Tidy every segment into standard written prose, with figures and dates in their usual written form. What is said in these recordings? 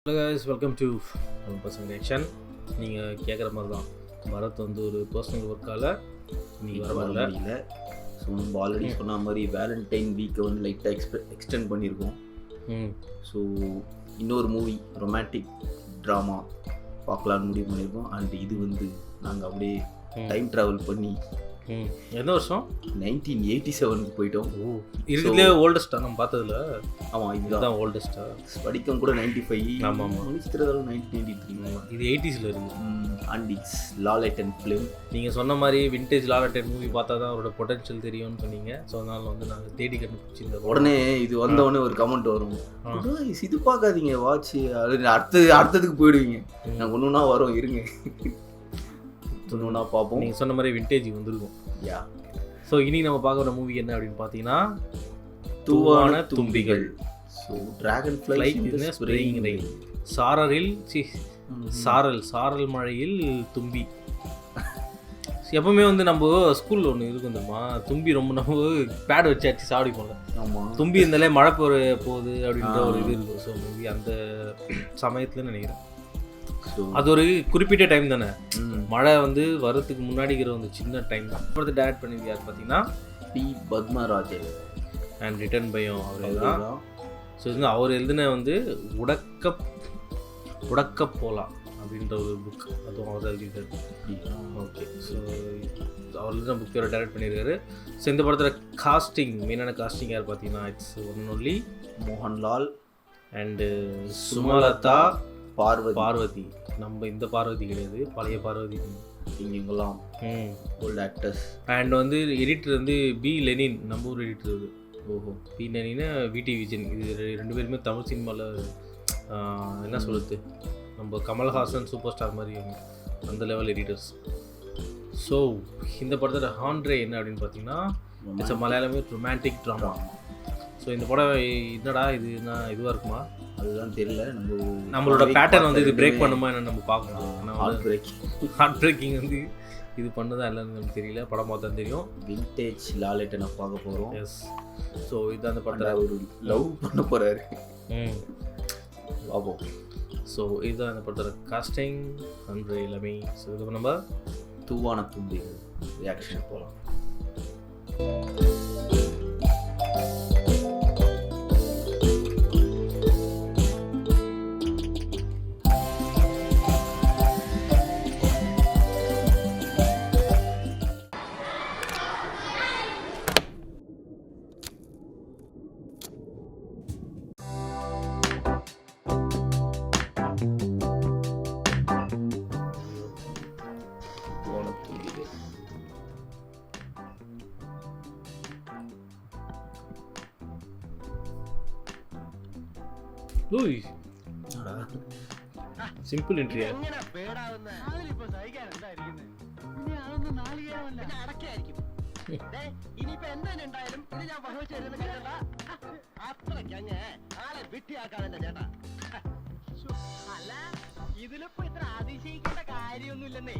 Hello guys, welcome to நம்ம பசங்க reaction. நீங்கள் கேட்குற மாதிரி தான் பரத் வந்து ஒரு பர்சனல் ஒர்க்கால் இன்றைக்கி வர முடியல. ஸோ நம்ம ஆல்ரெடி சொன்ன மாதிரி வேலண்டைன் வீக்கை வந்து லைட்டாக எக்ஸ்டெண்ட் பண்ணியிருக்கோம். ஸோ இன்னொரு மூவி ரொமான்டிக் ட்ராமா பார்க்கலான்னு முடிவு பண்ணியிருக்கோம். அண்ட் இது வந்து நாங்கள் அப்படியே டைம் ட்ராவல் பண்ணி எந்த வருஷம் 1987 போயிட்டோம். இதுலேயே ஓல்டஸ்ட்டாக நம்ம பார்த்ததுல. ஆமாம், இதுதான் ஓல்டஸ்ட்டாக. ஸ்படிக்கம் கூட 95. ஆமாம், முடிச்சிருந்தாலும் 1993. இது 80s இருக்குது. And it's Lalettan film. நீங்கள் சொன்ன மாதிரி விண்டேஜ் லாலெட்டன் மூவி பார்த்தா தான் அவரோட பொட்டன்ஷியல் தெரியும்னு சொன்னீங்க. ஸோ அதனால் வந்து நாங்கள் தேடி கண்டுபிடிச்சிருந்தோம். உடனே இது வந்தவொடனே ஒரு கமெண்ட் வரும், இது பார்க்காதீங்க வாட்ச், அடுத்ததுக்கு போயிடுவீங்க. நாங்கள் ஒன்று ஒன்றா வரோம், இருங்க ஒன்று பார்ப்போம். நீங்கள் சொன்ன மாதிரி விண்டேஜ் வந்துருக்கும். ஸோ இனி நம்ம பார்க்குற மூவி என்ன அப்படின்னு பார்த்தீங்கன்னா Thoovana Thumbikal. So dragonfly spraying rain. சாரல் மழையில் தும்பி. எப்பவுமே வந்து நம்ம ஸ்கூலில் ஒன்று இருக்கும் தெரியுமா, தும்பி ரொம்ப நம்ம பேட் வச்சு அடிச்சு சாப்பிடுவோம்ல. ஆமாம், தும்பி இருந்தாலே மழை போகுது அப்படின்ற ஒரு இது இருக்கும். ஸோ மூவி அந்த சமயத்தில் நினைக்கிறேன். அது ஒரு குறிப்பிட்ட டைம் தானே, மழை வந்து வரதுக்கு முன்னாடிங்கிற வந்து சின்ன டைம் தான். அப்புறம் டேரக்ட் பண்ணி யார் பார்த்தீங்கன்னா பி பத்மராஜன் அண்ட் ரிட்டன் பையும் அவரே தான். ஸோ வந்து அவர் எழுதின வந்து உடக்க போலாம் அப்படின்ற ஒரு புக், அதுவும் அவர் எழுதியிருக்காரு. ஓகே, ஸோ அவர் எழுதின புக் அவர் டைரக்ட் பண்ணியிருக்காரு. ஸோ இந்த படத்தில் காஸ்டிங், மெயினான காஸ்டிங் யார் பார்த்தீங்கன்னா it's one only Mohanlal and Sumalatha, Parvathy. நம்ம இந்த பார்வதி கிடையாது, பழைய பார்வதி. இவங்கெல்லாம் ஓல்ட் ஆக்டர்ஸ். அண்ட் வந்து எடிட்டர் வந்து பி லெனின், நம்ம ஊர் எடிட்டர் அது. பி லெனின்னு விடி விஜயன். இது ரெண்டு பேருமே தமிழ் சினிமாவில் என்ன சொல்லுது, நம்ம கமல்ஹாசன் சூப்பர் ஸ்டார் மாதிரி அந்த லெவல் எடிட்டர்ஸ். ஸோ இந்த படத்தோட ஹாண்ட்ரே என்ன அப்படின்னு பார்த்தீங்கன்னா இட்ஸ் மலையாளமே ரொமான்டிக் ட்ராமா. ஸோ இந்த படம் என்னடா இது என்ன இதுவாக இருக்குமா அதுதான் தெரியல. நம்மளோட பேட்டர்ன் வந்து இது பிரேக் பண்ணுமா என்ன நம்ம பார்க்கணும். ஹார்ட் பிரேக்கிங் வந்து இது பண்ணுதா இல்லைன்னு நமக்கு தெரியல, படம் பார்த்தா தெரியும். விண்டேஜ் லாலெட்டனை பார்க்க போகிறோம். எஸ். ஸோ இது அந்த படத்தில் ஒரு லவ் பண்ண போகிறாரு. பார்ப்போம். ஸோ இதுதான் அந்த படத்தோட காஸ்டிங் அண்ட் எல்லாமே. ஸோ இது நம்ம தூவான தும்பிகள் ரியாக்ஷன் போகலாம். സിമ്പിൾ എൻട്രി ഇതിലിപ്പോ ഇത്ര അതിശയിക്കേണ്ട കാര്യമൊന്നുമില്ലെന്നേ.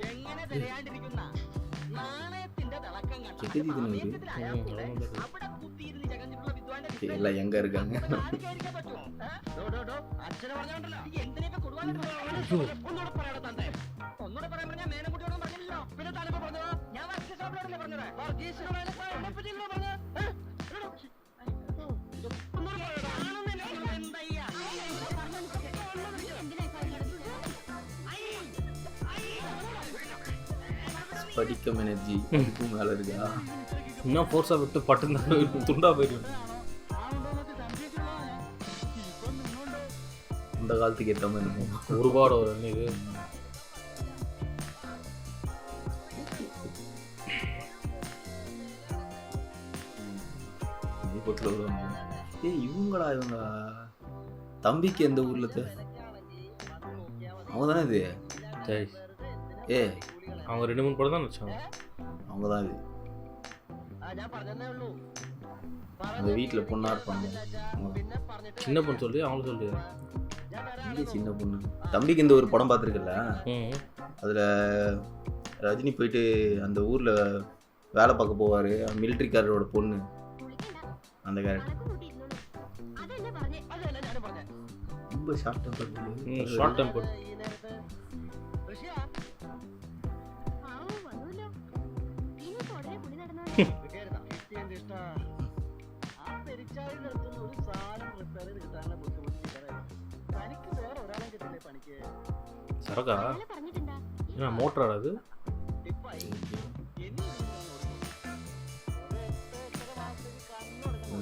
എങ്ങനെ തിരയാണ്ടിരിക്കുന്ന നാണയത്തിന്റെ തിളക്കം കണ്ട അവിടെ കുത്തിയിരുന്ന് ചകഞ്ഞിട്ടുള്ള വിദ്വാന്റെ எல்லாம் எங்க இருக்காங்க? അച്ഛനെ പറഞ്ഞോണ്ടല്ലോ എന്തിനൊക്കെ കൊടുവാനൊക്കെ ഒന്നുകൂടെ പറയണം തന്നെ. ഒന്നുകൂടെ പറയാൻ പറഞ്ഞാൽ മേനക്കുട്ടിയോടും പറഞ്ഞില്ലല്ലോ, പിന്നെ താനിപ്പോ പറഞ്ഞോ ഞാൻ വർഗീസ് ഷോപ്പിലോടല്ലേ പറഞ്ഞത്. വർഗീസ് படிக்கம் எனர்ஜி இதுக்கும் மேலே இருக்கா? இன்னும் ஃபோர்ஸாக விட்டு பட்டுருந்தா துண்டா போயிடும். அந்த காலத்துக்கு ஏற்ற மாதிரி இருக்கும். ஒருபாடு ஒரு இது இவங்களா தம்பிக்கு எந்த ஊர்ல அவங்க தானே இது? அவங்க 2-3 படம் தான் வச்சாங்க. அவங்க தான் இது. அந்த வீட்டில் பொண்ணா இருப்பாங்க. சின்ன பொண்ணு சொல்லி அவங்கள சொல்லு. சின்ன பொண்ணு தம்பிக்கு இந்த ஒரு படம் பார்த்துருக்கல, அதில் ரஜினி போயிட்டு அந்த ஊரில் வேலை பார்க்க போவார், மிலிட்ரிக்காரரோட பொண்ணு, அந்த கேரக்டர். ரொம்ப ஷார்ட் டெம்பர். Short temper. ഈ നേരത്ത് ഋഷിയാ കിട്ടിയായിരുന്നാ? കിട്ടിയെന്റെ ഇഷ്ടാ. ആ പെരിച്ചാഴി നിർത്തുന്ന ഒരു സാധനം റിപ്പയർ ചെയ്ത് കിട്ടാനുള്ള ബുദ്ധിമുട്ട് ഇവരായിരുന്നു. തനിക്ക് വേറെ ഒരാളെ കിട്ടില്ലേ പണിക്ക്? സറക്കാ മോട്ടറാണ് അത്. ടിപ്പായി ഇനി ഇതിൽ നിന്ന് ഓടിക്കും. ഒരു 8 മാസത്തേക്ക് കണ്ണുടക്കാൻ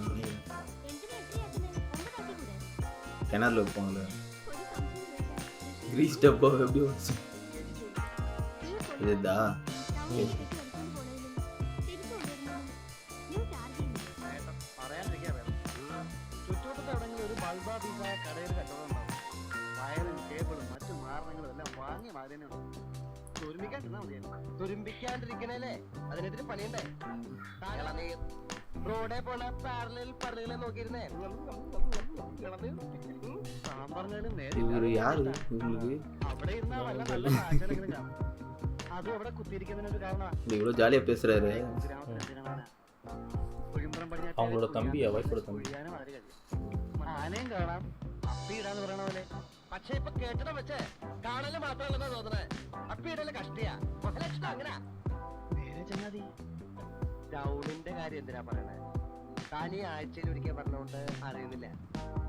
கிணறுல வைப்பாங்கல்ல கிரீஸ் டப்பா எப்படி வந்துச்சு இதுதா പറയാണ്ടിരിക്കാൻ വേണം. ചുറ്റുവട്ടത്ത് എവിടെയെങ്കിലും ഒരു ബൾബാ പീസായ കടയിൽ കച്ചവടം ഉണ്ടാവും. വയറും കേബിളും മറ്റു മാരണങ്ങളും എല്ലാം വാങ്ങിയ മാതിരി തുരുമ്പിക്കാണ്ടിരുന്നാ മതിയായിരുന്നു. തുരുമ്പിക്കാണ്ടിരിക്കണേലേ അതിനെതിരെ പണിയണ്ടേ? റോഡേ പോണ പാരലൽ പടലുകളെ നോക്കിയിരുന്നേ പറഞ്ഞാലും இவரு யாரு உங்களுக்கு? അവിടെ ഇരുന്നാ വല്ല നല്ല കാഴ്ചകളെങ്കിലും കാണും. അതും അവിടെ കുത്തിയിരിക്കുന്നതിനൊരു കാരണമാണ്. இவ்வளோ ஜாலியாக பேசுறாரு. அவங்களோட தம்பி வைஃபோட தம்பி. ആനയും കാണാം അപ്പിയിടാന്ന് പറയണ പോലെ. പക്ഷെ ഇപ്പൊ കേട്ടിടം വെച്ചേ കാണല് മാത്രമല്ലെന്നാ തോന്നണേ. അപ്പിയിടല് കഷ്ടിയാ ലക്ഷണം അങ്ങനെ നേരെ ചങ്ങാതി. ടൗണിന്റെ കാര്യം എന്തിനാ പറയണേ? താൻ ഈ ആഴ്ചയിൽ ഒരിക്കൽ പറഞ്ഞോണ്ട് അറിയുന്നില്ല.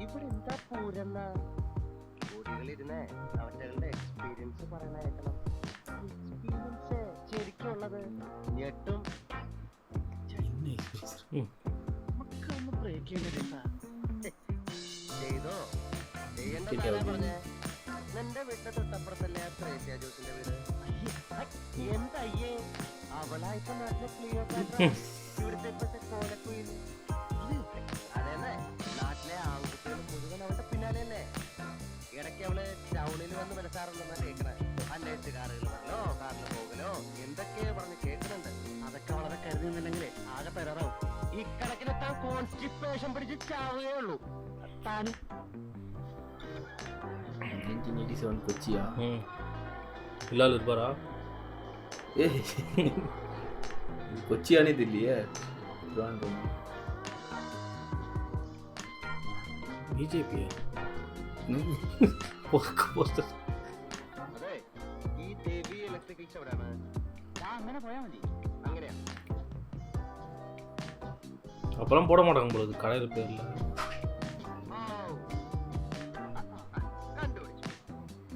ഇവിടെ എന്താ പൂരെന്ന കൂടികളിരുന്നേ അവറ്റകളുടെ എക്സ്പീരിയൻസ് പറയണ കേൾക്കണം. എക്സ്പീരിയൻസ് ശരിക്കും ഉള്ളത് ഞെട്ടും. നമുക്കൊന്ന് ബ്രേക്ക് ചെയ്യേണ്ട ചെയ്തോ ചെയ്യണ്ട പറഞ്ഞേ. നിന്റെ വീട്ടിലെ തൊട്ടപ്പുറത്തല്ലേ ത്രേസ്യ ജോസിന്റെ വീട്? എന്തയ്യേ അവളായിപ്പോ നാട്ടിലെ ക്ലിയോപാട്ര ഇവിടുത്തെ ഇപ്പോഴത്തെ കോലക്കുയിൽ. അതേന്നെ നാട്ടിലെ ആൺകുട്ടികൾ മുഴുവൻ അവളുടെ പിന്നാലെ തന്നെ. ഇടയ്ക്ക് അവള് ടൗണിൽ വന്ന് മനസ്സാറുണ്ടെന്നാ കേൾക്കണേ. അന്വേഷിച്ച് കാറുകൾ വരലോ കാറിൽ പോകലോ എന്തൊക്കെയോ പറഞ്ഞ് കേൾക്കുന്നുണ്ട്. അതൊക്കെ വളരെ കരുതുന്നില്ലെങ്കിലേ ആകെ പെരറാവും. ഈ കണക്കിന് താൻ കോൺസ്റ്റിപ്പേഷൻ പിടിച്ച് ചാവുകയേ ഉള്ളൂ. താനും 1987 கொச்சியா? பிலால் இருப்பாரா? ஏ கொச்சியானே தெரியலையே. ബിജെപി അതെ ഈ ദേവി ഇലക്ട്രിക്കൽസ് എവിടെയാണ്? അങ്ങനെ പോയാ മതി. അങ്ങനെയാ அப்புறம் போட மாட்டாங்க போல கடையில் பேர்ல. കണ്ടുപിടിച്ചു.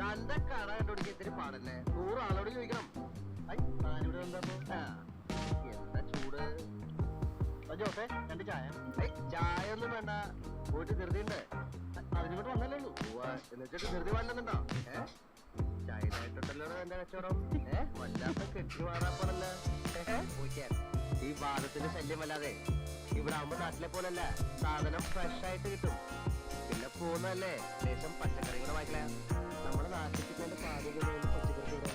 തന്റെ കട കണ്ടുപിടിക്കാൻ ഇത്തിരി പാടല്ലേ? 100 ആളോട് ചോദിക്കണം. താനിവിടെ എന്താ എന്താ ചൂട്? ജോസേ 2 ചായ. ചായ ഒന്നും വേണ്ട. പോയിട്ട് ധൃതിയുണ്ട്. അതിനോട്ട് വന്നല്ലേ ഉള്ളൂ. എന്നുവെച്ചിട്ട് ധൃതി വേണ്ടെന്നുണ്ടോ? ചായനായിട്ടുണ്ടല്ലോ എന്റെ കച്ചവടം. വല്ലാത്ത കെട്ടുമാറാപ്പണല്ല. ഈ വാദത്തിന്റെ ശല്യം വല്ലാതെ ഇവിടെ ആവുമ്പോ നാട്ടിലെ പോലല്ല. സാധനം ഫ്രഷ് ആയിട്ട് കിട്ടും. പിന്നെ പോകുന്നതല്ലേ ലേശം പച്ചക്കറി കൂടെ വാങ്ങിക്കല. നമ്മുടെ നാട്ടിൽ പാചകം പച്ചക്കറി കൂടെ.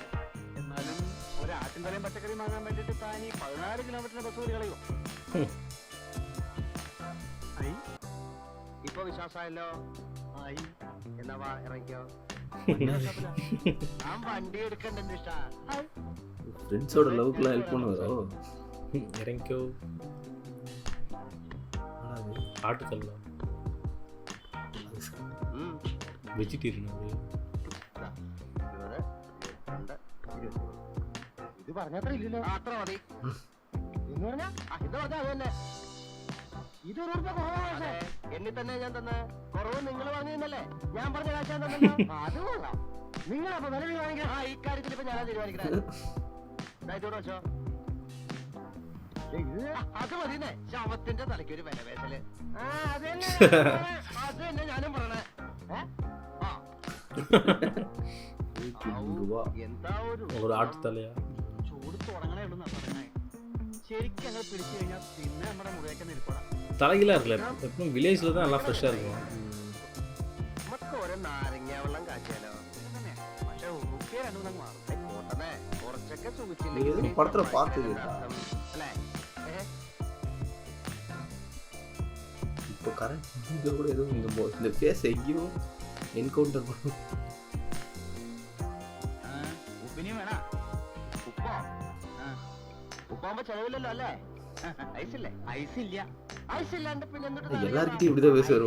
എന്നാലും ഒരാട്ടിൻ തലയും പച്ചക്കറി വാങ്ങാൻ വേണ്ടിട്ട് താൻ ഈ 14 കിലോമീറ്ററിന് ബസ് കൂടി കളയോ? ഇപ്പൊ വിശ്വാസമായല്ലോ. ആയി എന്നാ വാ ഇറങ്ങിക്കോ. ഞാൻ വണ്ടി എടുക്കണ്ടെന്ന് ഇഷ്ട. ஃப்ரெண்ட்ஸோட லவ்க்குலாம் ஹெல்ப் பண்ணுவாரோ? இறங்கிக்கோ. ஆட்டுக்கல்ல വെജിറ്റേറിയൻ ഇത് പറഞ്ഞത്ര ഇല്ലല്ലോ. അത്ര മതി എന്ന് പറഞ്ഞാ ഇത് പറഞ്ഞാ അത് തന്നെ. ഇത് ₹1 കുറവാണ്. എന്നെ തന്നെ ഞാൻ തന്നെ കുറവ് നിങ്ങൾ വാങ്ങിയെന്നല്ലേ? ഞാൻ പറഞ്ഞ കാശ് ഞാൻ തന്നല്ലോ. അത് കൊള്ളാം. നിങ്ങളപ്പോ വില വാങ്ങിക്കണം. ഈ കാര്യത്തിൽ ഇപ്പൊ ഞാനാ തീരുമാനിക്കുന്നത്. വെച്ചോ അത് മതിന്നേ. ശവത്തിന്റെ തലയ്ക്ക് ഒരു വില വേശല്. അത് തന്നെ ഞാനും പറയണേ. എന്താ ஒரு ஆட்டு தலையா? ചൂട് തുടങ്ങണേ ഉള്ളൂ പറയണേ. ശരിക്കും ഞങ്ങൾ പിടിച്ചു കഴിഞ്ഞാൽ പിന്നെ നമ്മുടെ മുറിയൊക്കെ നിൽക്കണം. தலைகளாக இருக்குல்ல, எப்பவும் வில்லேஜில் தான் நல்லா ஃப்ரெஷ்ஷாக இருக்கும். നമുക്ക് ഒരു നാരങ്ങ വെള്ളം കാച്ചിയാലോ? പക്ഷെ ഉറുപ്പിയ 2 മാറും. പോട്ടനെ കുറച്ചൊക്കെ സുഖിച്ചില്ലെങ്കിൽ പടത്തിലെ പാട്ട് അല്ലേ? இப்போ கரெக்ட் கூட எதுவும் இந்த ஃபேஸ் எங்கேயோ என்கவுண்டர் பண்ணும். ഉപ്പിനി വേണ? ഉപ്പോ? ഉപ്പാകുമ്പോ ചെലവില്ലല്ലോ അല്ലേ? ഐസില്ലേ? ഐസില്ല. ഐസില്ലാണ്ട് പിന്നെ எல்லார்கிட்டயும் இப்படிதான் பேசுவார்.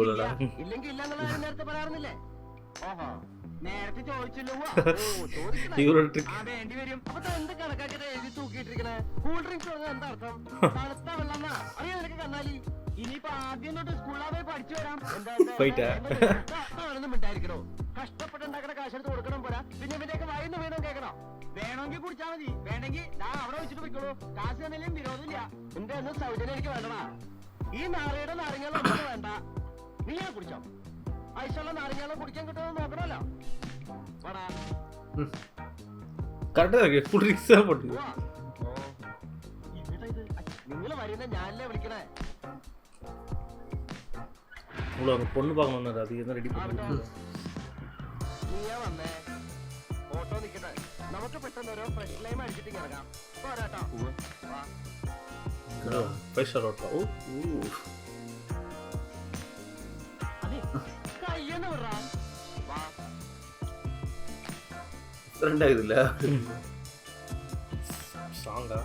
ഇല്ലെങ്കിൽ ഇല്ലെന്നുള്ള നേരത്തെ പറയാറുന്നില്ലേ? ഓഹോ നേരത്തെ ചോദിച്ചല്ലോ ചോദിക്കണം ഇവരുടെ ട്രിക്ക്. വേണ്ടി വരും. അപ്പൊ എന്ത് കണക്കാക്കിട്ട് എഴുതി തൂക്കിയിട്ടിരിക്കണേ? കൂൾ ഡ്രിങ്ക്സ് പറഞ്ഞാൽ എന്താ അർത്ഥം? തണുത്ത വെള്ളം അറിയാം നിനക്ക് കന്നാലി. ഇനിയിപ്പോ ആദ്യം തൊട്ട് സ്കൂളിലാവേ പഠിച്ചു വരാം. എന്താണെന്നും ഉണ്ടായിരിക്കണോ? കഷ്ടപ്പെട്ടുണ്ടാക്കണ കാശെടുത്ത് കൊടുക്കണം പോരാ, പിന്നെ ഇവന്റെയൊക്കെ വായിന്ന് വീണോ കേൾക്കണോ? വേണമെങ്കിൽ കുടിച്ചാൽ മതി, വേണമെങ്കിൽ ഞാൻ അവിടെ വെച്ചിട്ട് പോയിക്കോളൂ. കാശ് തന്നെയും വിരോധമില്ല. എന്റെ ഒന്നും സൗജന്യം എനിക്ക് വേണ്ടടാ. ഈ നാരയുടെ നാരങ്ങളും വേണ്ട, നീ ഞാൻ കുടിച്ചോ. ഐസുള്ള നാരങ്ങളും കുടിക്കാൻ കിട്ടുമെന്ന് നോക്കണമല്ലോ. വാടാ കറക്റ്റ് ഫുൾ റിക്സ് പോട്ട്. നിങ്ങള് വരുന്ന ഞാനല്ലേ വിളിക്കണേ. பொண்ணு பார்க்கணும் அது என்ன ரெடி பண்ணி നീയാ വന്നേ. ഓട്ടോ നിക്കട്ടെ, നമുക്ക് പെട്ടെന്ന് ഓരോ ഫ്രഷ് ലൈം അടിച്ചിട്ട് ഇറങ്ങാം. പോരാട്ടോ. Fresh auto. ഓ കയ്യെന്ന് വിടാ. ഫ്രണ്ട് ആയതില്ല சாங்கா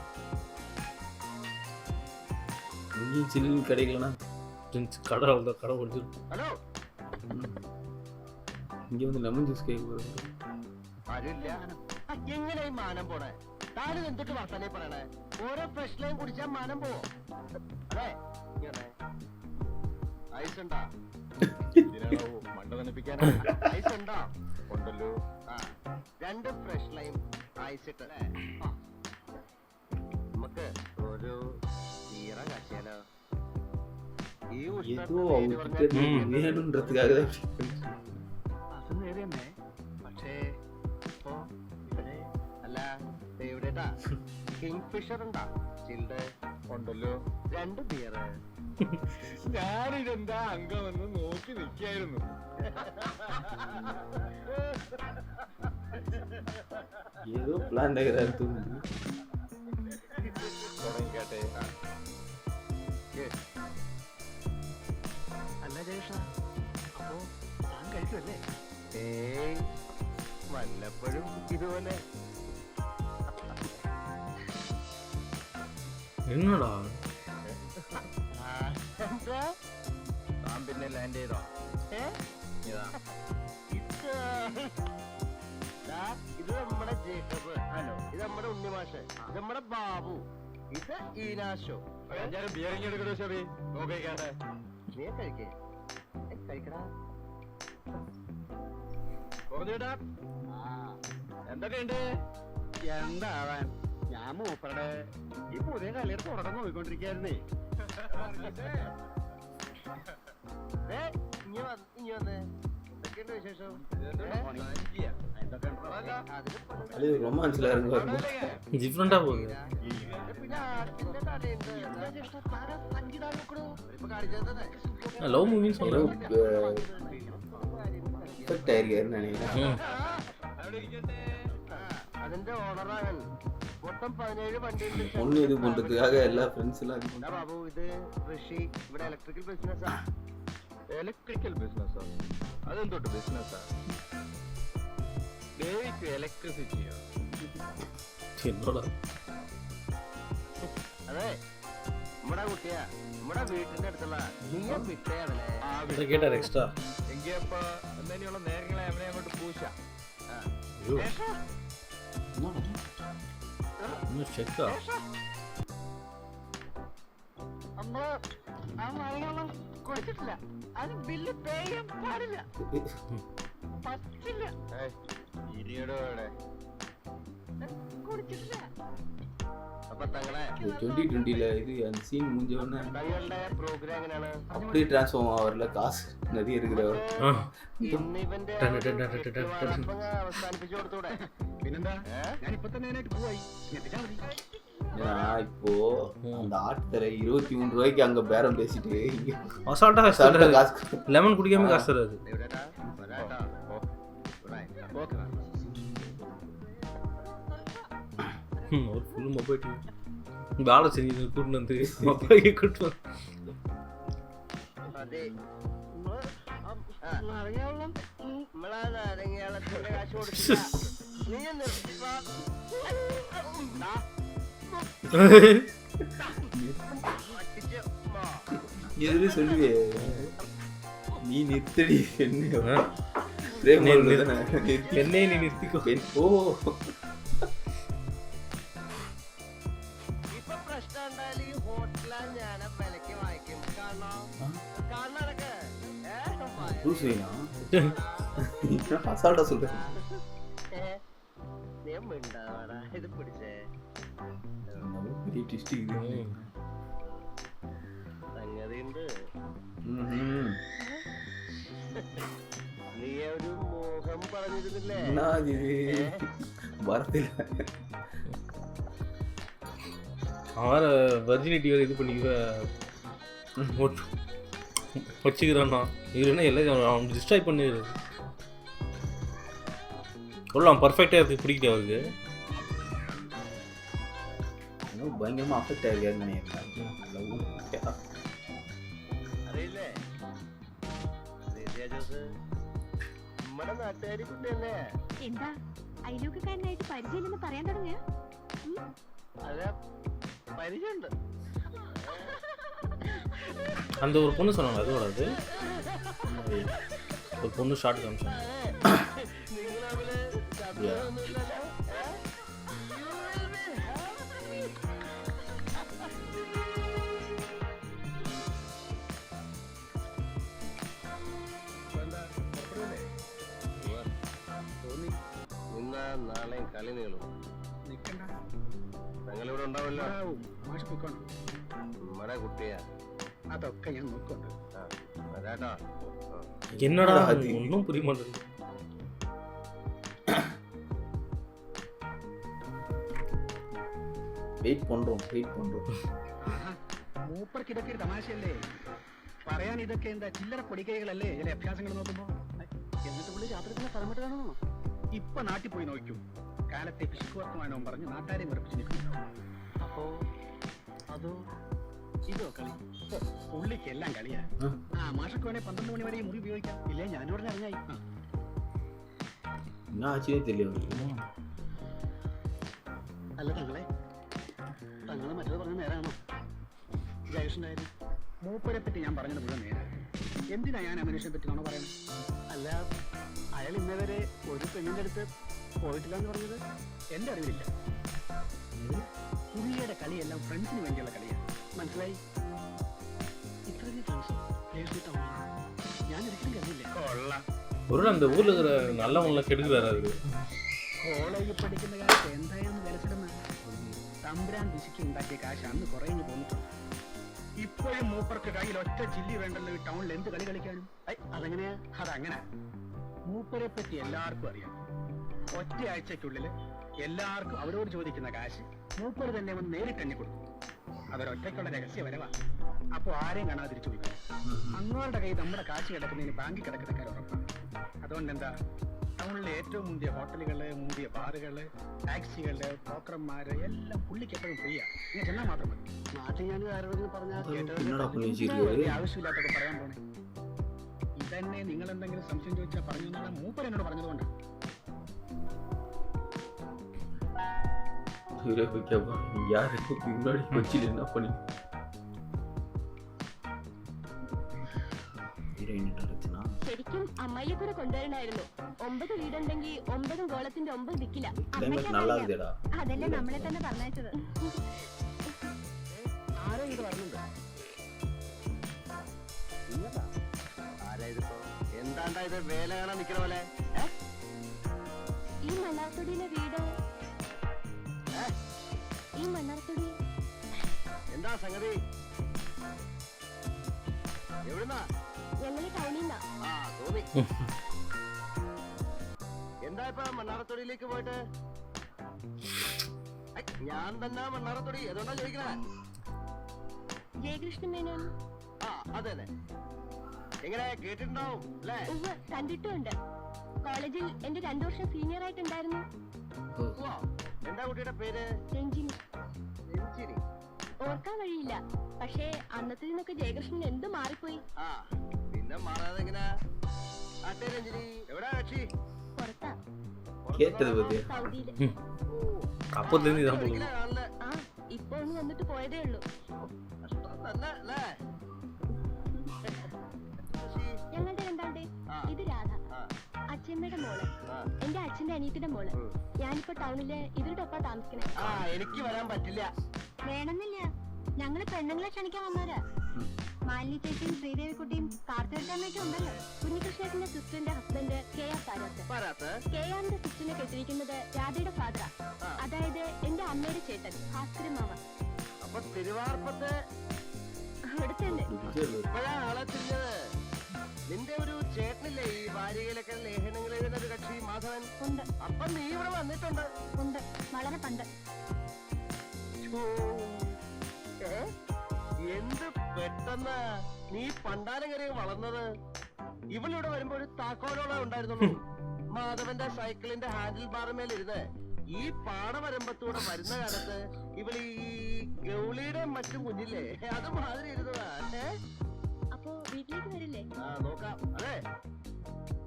இங்கே சில்லு கிடைக்கலண்ணா. கடை வந்து கடை முடிஞ்சிடும். ഹലോ இங்கே வந்து லெமன் ஜூஸ் கேட்க போகிறேன். ആരുമില്ല. എങ്ങനെ ഈ മാനം പോണേ? താനും എന്തൊട്ട് വർത്താനേ പറയണേ? ഓരോ ഫ്രഷ് ലൈം കുടിച്ചാ മാനം പോവോ? അതെ ഐസ് ഉണ്ടാ? മണ്ട തണുപ്പിക്കാനാ. ഐസ് ഉണ്ടോ? ഉണ്ടല്ലോ. ആ 2 ഫ്രഷ് ലൈം ഐസ് ഇട്ട് നമുക്ക് ഒരു തീറ കാശിയാലോ. ഈ ஏதோ அவர்கிட்ட வேணுன்றதுக்காக தான் അത് നേരെ തന്നെ. പക്ഷേ ഇപ്പോ ഇവിടെ അല്ല എവിടെട്ടാ കിങ് ഫിഷർ ഉണ്ടാ? ചിൽഡ് ഉണ്ടല്ലോ. 2 ബിയർ. ഞാനിതെന്താ അംഗമെന്ന് നോക്കി നിൽക്കായിരുന്നു. ஏதோ பிளான் ஆகிறாரு தோணுது. തുടങ്ങിക്കാട്ടെ. അല്ല ജയേഷ, അപ്പോ താൻ കഴിക്കുമല്ലേ? ഏയ് വല്ലപ്പോഴും ഇതുപോലെ. என்னடா താൻ പിന്നെ ലാൻഡ് ചെയ്തോ? ഇത് നമ്മുടെ ജേക്കബ്, ഇത് നമ്മുടെ ഉണ്ണിമാഷ്, ഇത് നമ്മുടെ ബാബു, ഇത് ഈനാശോ. ബിയറിംഗ് എടുക്കണോ ഷബി? നോക്കിക്കാട്ടെ. നീ കഴിക്കേ കഴിക്കടാ. എന്തൊക്കെയുണ്ട്? എന്താവാൻ, ഞാൻ മൂപ്പറുടെ ഈ പുതിയ കളിയുടെ തുടക്കം നോക്കിക്കൊണ്ടിരിക്കായിരുന്നേ. ഇനി വന്നേ. എന്തൊക്കെയുണ്ട് വിശേഷം? அது ரொமான்ஸ்ல இருக்கு. டிஃப்ரெண்டா போகுது. லவ் மூவின்னு சொல்றேன். பெர்ஃபெக்ட் ஆயிருக்காருன்னு நினைக்கிறேன். അതിന്റെ ഓണറാണ്. മൊത്തം 17 വണ്ടി. ஒண்ணு இது பண்றதுக்காக எல்லா ஃப்ரெண்ட்ஸ் எல்லாம் இது പண்றாங்க. ബാബു ഇത് ഋഷി ഇവിടെ ഇലക്ട്രിക്കൽ ബിസിനസ്സാ. ഇലക്ട്രിക്കൽ ബിസിനസ്സാ? അതെന്തോട്ട് ബിസിനസ്സാ? ദേവിക്ക് ഇലക്ട്രിസിറ്റിയോ? എന്നോടാ? അതെ നമ്മുടെ കുട്ടിയാ, നമ്മുടെ വീട്ടിന്റെ അടുത്തുള്ള വിട്ടേ കേട്ടാ എക്സ്ട്രാ. എങ്കിൽ അപ്പൊ എന്തെങ്കിലും നേരങ്ങളെ അവനെ അങ്ങോട്ട് പൂശ. ചെക്കാ നമ്മള് ആ നാരങ്ങളൊന്നും കൊടുത്തിട്ടില്ല. അത് ബില്ല് പേ ചെയ്യാൻ പാടില്ല. പറ്റില്ല. കുടിച്ചിട്ടില്ല. അപ്പൊ തങ്ങളെ 2020ல இது அந்த சீன் முடிஞ்ச உடனே തങ്ങളുടെ പ്രോഗ്രാം എങ്ങനെയാണ്? அப்படியே ட்ரான்ஸ்ஃபார்ம் ஆவறல, காசு நிறைய இருக்குறவர். ഇന്ന് ഇവന്റെ അവസാനിപ്പിച്ചു കൊടുത്തൂടെ? പിന്നെന്താ, ഞാൻ ഇപ്പൊ തന്നെ അതിനായിട്ട് പോയി. நான் இப்போ அந்த ஆட்டத்துல 23 ரூபாய்க்கு அங்க பேரம் பேசிட்டு அசால்ட்டா காசு லெமன் குடிக்காம காசு தராது. ஒரு ஃபுல் மொபைல் டிவி வேலை செஞ்சு கூட்டு வந்து மொபைல் கூட்டு வந்து எதுவும் சொல்லுவே நீ நிறுத்தடி என்ன பிரேம் என்னை நீ நிறுத்திக்கோ. ஓ ഇപ്പൊ പ്രശ്നം ഉണ്ടായാലും ഈ ഹോട്ടലാ ഞാൻ വിലക്ക് വാങ്ങിക്കും. കാണോ കാണാനൊക്കെ லூசுவீனா அசால்ட்டா சொல்றேன். നീ മിണ്ടാവാടാ. ഇത് പിടിച്ചേ. பெரிய ட்விஸ்ட் இது. സംഗതിയുണ്ട്. നീ ഒരു മോഹം പറഞ്ഞിരുന്നില്ലേ? நான் இது வரதில்ல. அவன் வெர்ஜினிட்டி வேறு இது பண்ணி வச்சுக்கிறான்னா இல்லைன்னா எல்லாம் அவன் டிஸ்ட்ராய் பண்ணிடுறது. சொல்லலாம் பர்ஃபெக்டாக இருக்குது பிடிக்கிட்டு அவருக்கு. இன்னும் பயங்கரமாக அஃபெக்ட் ஆகிருக்காருன்னு நினைக்கிறேன். അറിയില്ലേ ജോസ് നമ്മുടെ നാട്ടുകാരി കുട്ടിയല്ലേ? എന്താ അയലോക്കാരനായിട്ട് പരിചയമില്ലെന്ന് പറയാൻ തുടങ്ങിയ? അതെ പരിചയമുണ്ട്. அந்த ஒரு பொண்ணு சொன்னாங்க அதோட அது ஒரு பொண்ணு ஷார்ட் காமிச்சாங்க. ഇന്ന് നാളെയും കളി നീളും. ഞങ്ങളിവിടെ ഉണ്ടാവില്ല. നമ്മുടെ കുട്ടിയാ. അതൊക്കെ ഞാൻ നോക്കുന്നുണ്ട്. അതാട്ടോ என்னடா அது ஒன்றும் புரிய மாட்டேங்குது. വെയിറ്റ് പண்றோம். മൂപ്പർക്ക് ഇതൊക്കെ ഒരു തമാശയല്ലേ? പറയാൻ ഇതൊക്കെ എന്താ ചില്ലറ പൊടിക്കൈകളല്ലേ ചില അഭ്യാസങ്ങൾ നോക്കുമ്പോ? എന്നിട്ട് പുള്ളി രാത്രി സ്ഥലമിട്ട് കാണുന്നു. ഇപ്പൊ നാട്ടിൽ പോയി നോക്കൂ. കാലത്തെ പിശുക്കുവർത്തമാനവും പറഞ്ഞ് നാട്ടുകാരെ വെറുപ്പിച്ച് നിൽക്കുന്നു. അപ്പോ അതോ ഇതോ കളി? പുള്ളിക്ക് എല്ലാം കളിയാ. മാഷക്ക് വേണേ 12 മണി വരെ ഈ മുറി ഉപയോഗിക്കാം. ഇല്ലേ ഞാനിവിടെ ഇറങ്ങായി. என்ன ஆச்சுன்னே தெரியல அவருக்கு. അല്ല തങ്ങളെ മറ്റത് പറഞ്ഞ നേരാണോ? ജയകൃഷ്ണനായിരുന്നു മൂപ്പരെ പറ്റി ഞാൻ പറഞ്ഞത് മുഴുവൻ നേരെ. എന്തിനാ ഞാൻ അമരീഷിനെ പറ്റിയാണോ പറയുന്നത്? അല്ല അയാൾ ഇന്നേവരെ ഒരു പെണ്ണിന്റെ അടുത്ത് പോയിട്ടില്ല എന്ന് പറഞ്ഞത് എന്റെ അറിവില്ല. പുള്ളിയുടെ കളിയെല്ലാം ഫ്രണ്ട്സിന് വേണ്ടിയുള്ള കളിയാണ്. മനസ്സിലായി? ഇത്രയും ഫ്രണ്ട്സോ ഞാൻ ഒരിക്കലും കരുതില്ല. കൊള്ളാം. ஒரு அந்த ஊரில் இருக்கிற நல்லவங்கள கெடுக்கிறாரு அது. കോളേജിൽ പഠിക്കുന്ന കാലത്ത് എന്തായിരുന്നു വിലസിടുന്ന തമ്പുരാൻ വിശിക്ക് ഉണ്ടാക്കിയ കാശ് അന്ന് കുറഞ്ഞു പോന്നിട്ടുണ്ട്. ഇപ്പോഴും മൂപ്പർക്ക് കയ്യിൽ ഒറ്റ ചില്ലി വേണ്ടല്ലോ ഈ ടൗണിൽ എന്ത് കളി കളിക്കാനും. അതെങ്ങനെയാ? അതങ്ങനെ മൂപ്പരെ പറ്റി എല്ലാവർക്കും അറിയാം. ഒറ്റ ആഴ്ചക്കുള്ളിൽ എല്ലാവർക്കും അവരോട് ചോദിക്കുന്ന കാശ് മൂപ്പര് തന്നെ ഒന്ന് നേരിട്ട് എണ്ണി കൊടുക്കും. അവരൊറ്റയ്ക്കുള്ള രഹസ്യ വരവാ. അപ്പൊ ആരെയും കാണാതിരിച്ചു കൊടുക്കും. അങ്ങോട്ട് കൈ നമ്മുടെ കാശ് കിടക്കുന്നതിന് ബാങ്കിൽ കിടക്കുന്ന കാര്യം ഉറപ്പാണ്. അതുകൊണ്ട് എന്താ ടൗണിലെ ഏറ്റവും മുന്തിയ ഹോട്ടലുകള്, മുന്തിയ ബാറുകള്, ടാക്സികള്, ബ്രോക്കർമാര് എല്ലാം പുള്ളിക്ക് എപ്പോഴും ഫ്രീയാ. ഇങ്ങനെ ചെന്നാൽ മാത്രം മതി. നാട്ടിൽ ഞാൻ ആരോടെങ്കിലും പറഞ്ഞാൽ ആവശ്യമില്ലാത്തൊക്കെ പറയാൻ പോണേ. ഇതന്നെ നിങ്ങൾ എന്തെങ്കിലും സംശയം ചോദിച്ചാൽ പറഞ്ഞു എന്നുള്ള മൂപ്പർ എന്നോട് പറഞ്ഞതുകൊണ്ടാണ്. முன்னாடி கொச்சியில் என்ன பண்ணி ശരിക്കും അമ്മയെ കൂടെ കൊണ്ടുവരണമായിരുന്നു. 9 വീടുണ്ടെങ്കിൽ 9 ഗോളത്തിന്റെ 9 ദിക്കില്ല. நல்லா இருக்குடா. അതല്ലേ നമ്മളെ തന്നെ പറഞ്ഞയച്ചത്. ആരാ ഇത് പറഞ്ഞിട്ടുണ്ടോ? ആരാ ഇതിപ്പോ? എന്താണ്ടാ ഇത് വേല കാണാൻ നിക്കണ പോലെ? ഈ മണ്ണാർത്തുടിയിലെ വീട്. ഈ മണ്ണാർത്തുടി എന്താ സംഗതി? എവിടുന്നാ? ഞങ്ങള് ടൗണിന്നാ. ആ തോന്നി. എന്താ ഇപ്പൊ മണ്ണാറത്തൊടിയിലേക്ക് പോയിട്ട്? ഞാൻ തന്നെ മണ്ണാറത്തൊടി. ഏതുകൊണ്ടാ ചോദിക്കണേ? ജയകൃഷ്ണൻ മേനോൻ. ആ അതന്നെ. എങ്ങനെ കേട്ടിട്ടുണ്ടാവും അല്ലേ? കണ്ടിട്ടുണ്ട്. കോളേജിൽ എന്റെ 2 വർഷം സീനിയർ ആയിട്ടുണ്ടായിരുന്നു. എന്താ കുട്ടിയുടെ പേര്? രഞ്ജിനി. രഞ്ജിനി. ഓർക്കാൻ വഴിയില്ല. പക്ഷേ അന്നത്തെ നിന്നൊക്കെ ജയകൃഷ്ണൻ എന്ത് മാറിപ്പോയി. ആ പിന്നെ മാറാതെ എങ്ങനെ? രഞ്ജിനി എവിടാ കക്ഷി? പുറത്താ. கேட்டது பத்தி സൗദിയില്. அப்போதுலேருந்து இதான் போடுவோம். ആ ഇപ്പൊ ഒന്ന് വന്നിട്ട് പോയതേ ഉള്ളൂ. ഞങ്ങളുടെ രണ്ടാളുടെ ഇത് രാധ. അച്ഛൻ ചേച്ചിയമ്മയുടെ മോള്, എന്റെ അച്ഛന്റെ അനിയത്തിന്റെ മോള്. ഞാനിപ്പോ ടൗണില് ഇവരുടെ ഒപ്പം താമസിക്കണേ. എനിക്ക് വരാൻ പറ്റില്ല. വേണമെന്നില്ല, ഞങ്ങള് പെണ്ണുങ്ങളെ ക്ഷണിക്കാൻ വന്നവരാ. മാലിനി ചേച്ചിയും ശ്രീദേവി കുട്ടിയും കാർത്തികമ്മയൊക്കെ ഉണ്ടല്ലോ. കുഞ്ഞികൃഷ്ണന്റെ സിസ്റ്ററിന്റെ ഹസ്ബൻഡ് KR പാരാത്ത്. KRന്റെ സിസ്റ്ററിനെ കെട്ടിരിക്കുന്നത് രാധയുടെ ഫാദറാ, അതായത് എന്റെ അമ്മയുടെ ചേട്ടൻ ഭാസ്കരൻ മാവ. അപ്പൊ തിരുവാർപ്പത്ത് അടുത്തുണ്ട്. ഇപ്പോഴാണ് ആളെ തിരിഞ്ഞത്. നിന്റെ ഒരു ചേട്ടനില്ലേ ഈ വാരികയിലൊക്കെ ലേഖനങ്ങൾ എഴുതുന്ന ഒരു കക്ഷി മാധവൻ? ഉണ്ട്. അപ്പൊ നീ ഇവിടെ വന്നിട്ടുണ്ട്? ഉണ്ട്, വളരെ പണ്ട്. എന്ത് പെട്ടെന്ന് നീ പണ്ടാരം കയറി വളർന്നത്. ഇവളിവിടെ വരുമ്പോ ഒരു താക്കോലോളം ഉണ്ടായിരുന്നുള്ളൂ. മാധവന്റെ സൈക്കിളിന്റെ ഹാൻഡിൽ ബാറുമേലിരുന്ന് ഈ പാടവരമ്പത്തൂടെ വരുന്ന കാലത്ത് ഇവള് ഈ ഗൗളിയുടെ മറ്റും കുഞ്ഞില്ലേ, അത് മാതിരി ഇരുന്നതാ. അപ്പോ വീട്ടിലേക്ക് വരില്ലേ? നോക്കാം. അതെ,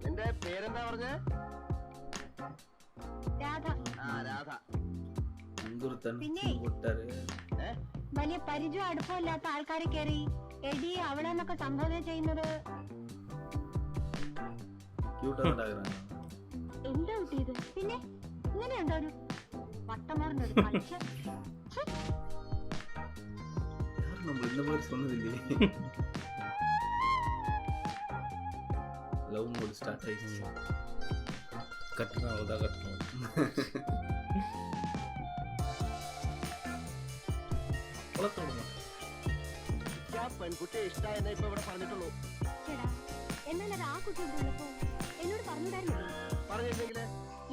നിന്റെ പേരെന്താ പറഞ്ഞ? രാധ. രാധ. പിന്നെ വലിയ പരിചയം അടുപ്പമില്ലാത്ത ആൾക്കാരെ കയറി എടി അവളെന്നൊക്കെ സംബോധന ചെയ്യുന്നത് എന്താ കുട്ടിയത്? പിന്നെ ഇങ്ങനെയുണ്ടോ ഒരു വട്ടമാറിനൊരു മനുഷ്യൻ? லவ் மோட் ஸ்டார்ட் ஆயிடுச்சு. கட்டணும் அவ்வளோதான் கட்டணும். പെൺകുട്ടിയെ ഇഷ്ടമായെന്നേ ഇപ്പൊ ഇവിടെ പറഞ്ഞിട്ടുള്ളൂ. ചേടാ, എന്നാൽ അത് ആ കുട്ടി ഉള്ളപ്പോ എന്നോട് പറഞ്ഞിട്ടുണ്ടായിരുന്നില്ലേ? പറഞ്ഞിട്ടുണ്ടെങ്കില്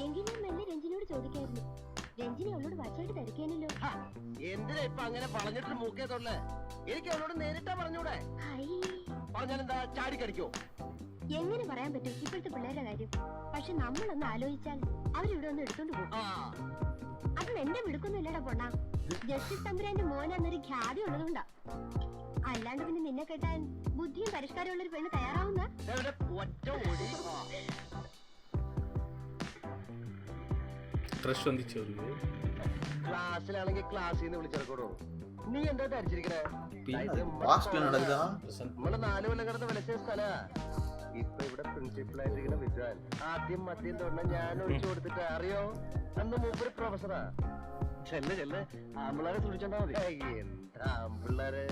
എങ്കിലും എന്നെ രഞ്ജിനോട് ചോദിക്കായിരുന്നു. രഞ്ജിനി അവളോട് വച്ചായിട്ട് തിരക്കാനല്ലോ. എന്തിനാ ഇപ്പൊ അങ്ങനെ പറഞ്ഞിട്ട് മൂക്കേതുള്ളേ? എനിക്ക് അവളോട് നേരിട്ടാ പറഞ്ഞൂടെ? പറഞ്ഞാലെന്താ, ചാടിക്കടിക്കോ? എങ്ങനെ പറയാൻ പറ്റും ഇപ്പോഴത്തെ പിള്ളേരുടെ കാര്യം? പക്ഷെ നമ്മളൊന്ന് ആലോചിച്ചാൽ അവരിവിടെ ഒന്ന് എടുത്തോണ്ട് പോകും. അത് എന്റെ മിടുക്കൊന്നും ഇല്ലടാ പൊണ്ണ. ജസ്റ്റിസ് തമ്പുരാന്റെ മോനെന്നൊരു ഖ്യാതി ഉള്ളതുകൊണ്ടാ. അല്ലാണ്ട് പിന്നെ നിന്നെ കെട്ടാൻ ബുദ്ധിയും പരിഷ്കാരവും ഉള്ളൊരു പെണ്ണ് തയ്യാറാവുന്ന? ക്ലാസ്സിലാണെങ്കിൽ ക്ലാസ്സിൽ നിന്ന് വിളിച്ചെടുക്കണോ? നീ എന്താ ധരിച്ചിരിക്കണേ? നമ്മള് 4 കൊല്ലം കിടന്ന് വിളിച്ച സ്ഥലാ. ഇപ്പൊ ഇവിടെ പ്രിൻസിപ്പളായിട്ടിരിക്കുന്ന വിദ്വാൻ ആദ്യം മദ്യം തൊണ്ണ ഞാൻ ഒഴിച്ചു കൊടുത്തിട്ട് അറിയോ? അന്ന് മൂപ്പര് പ്രൊഫസറാ. ചെല്ല് ആമ്പിള്ളേരെ സൂക്ഷിച്ചോണ്ടാ മതി. എന്താ ആമ്പിള്ളേര്?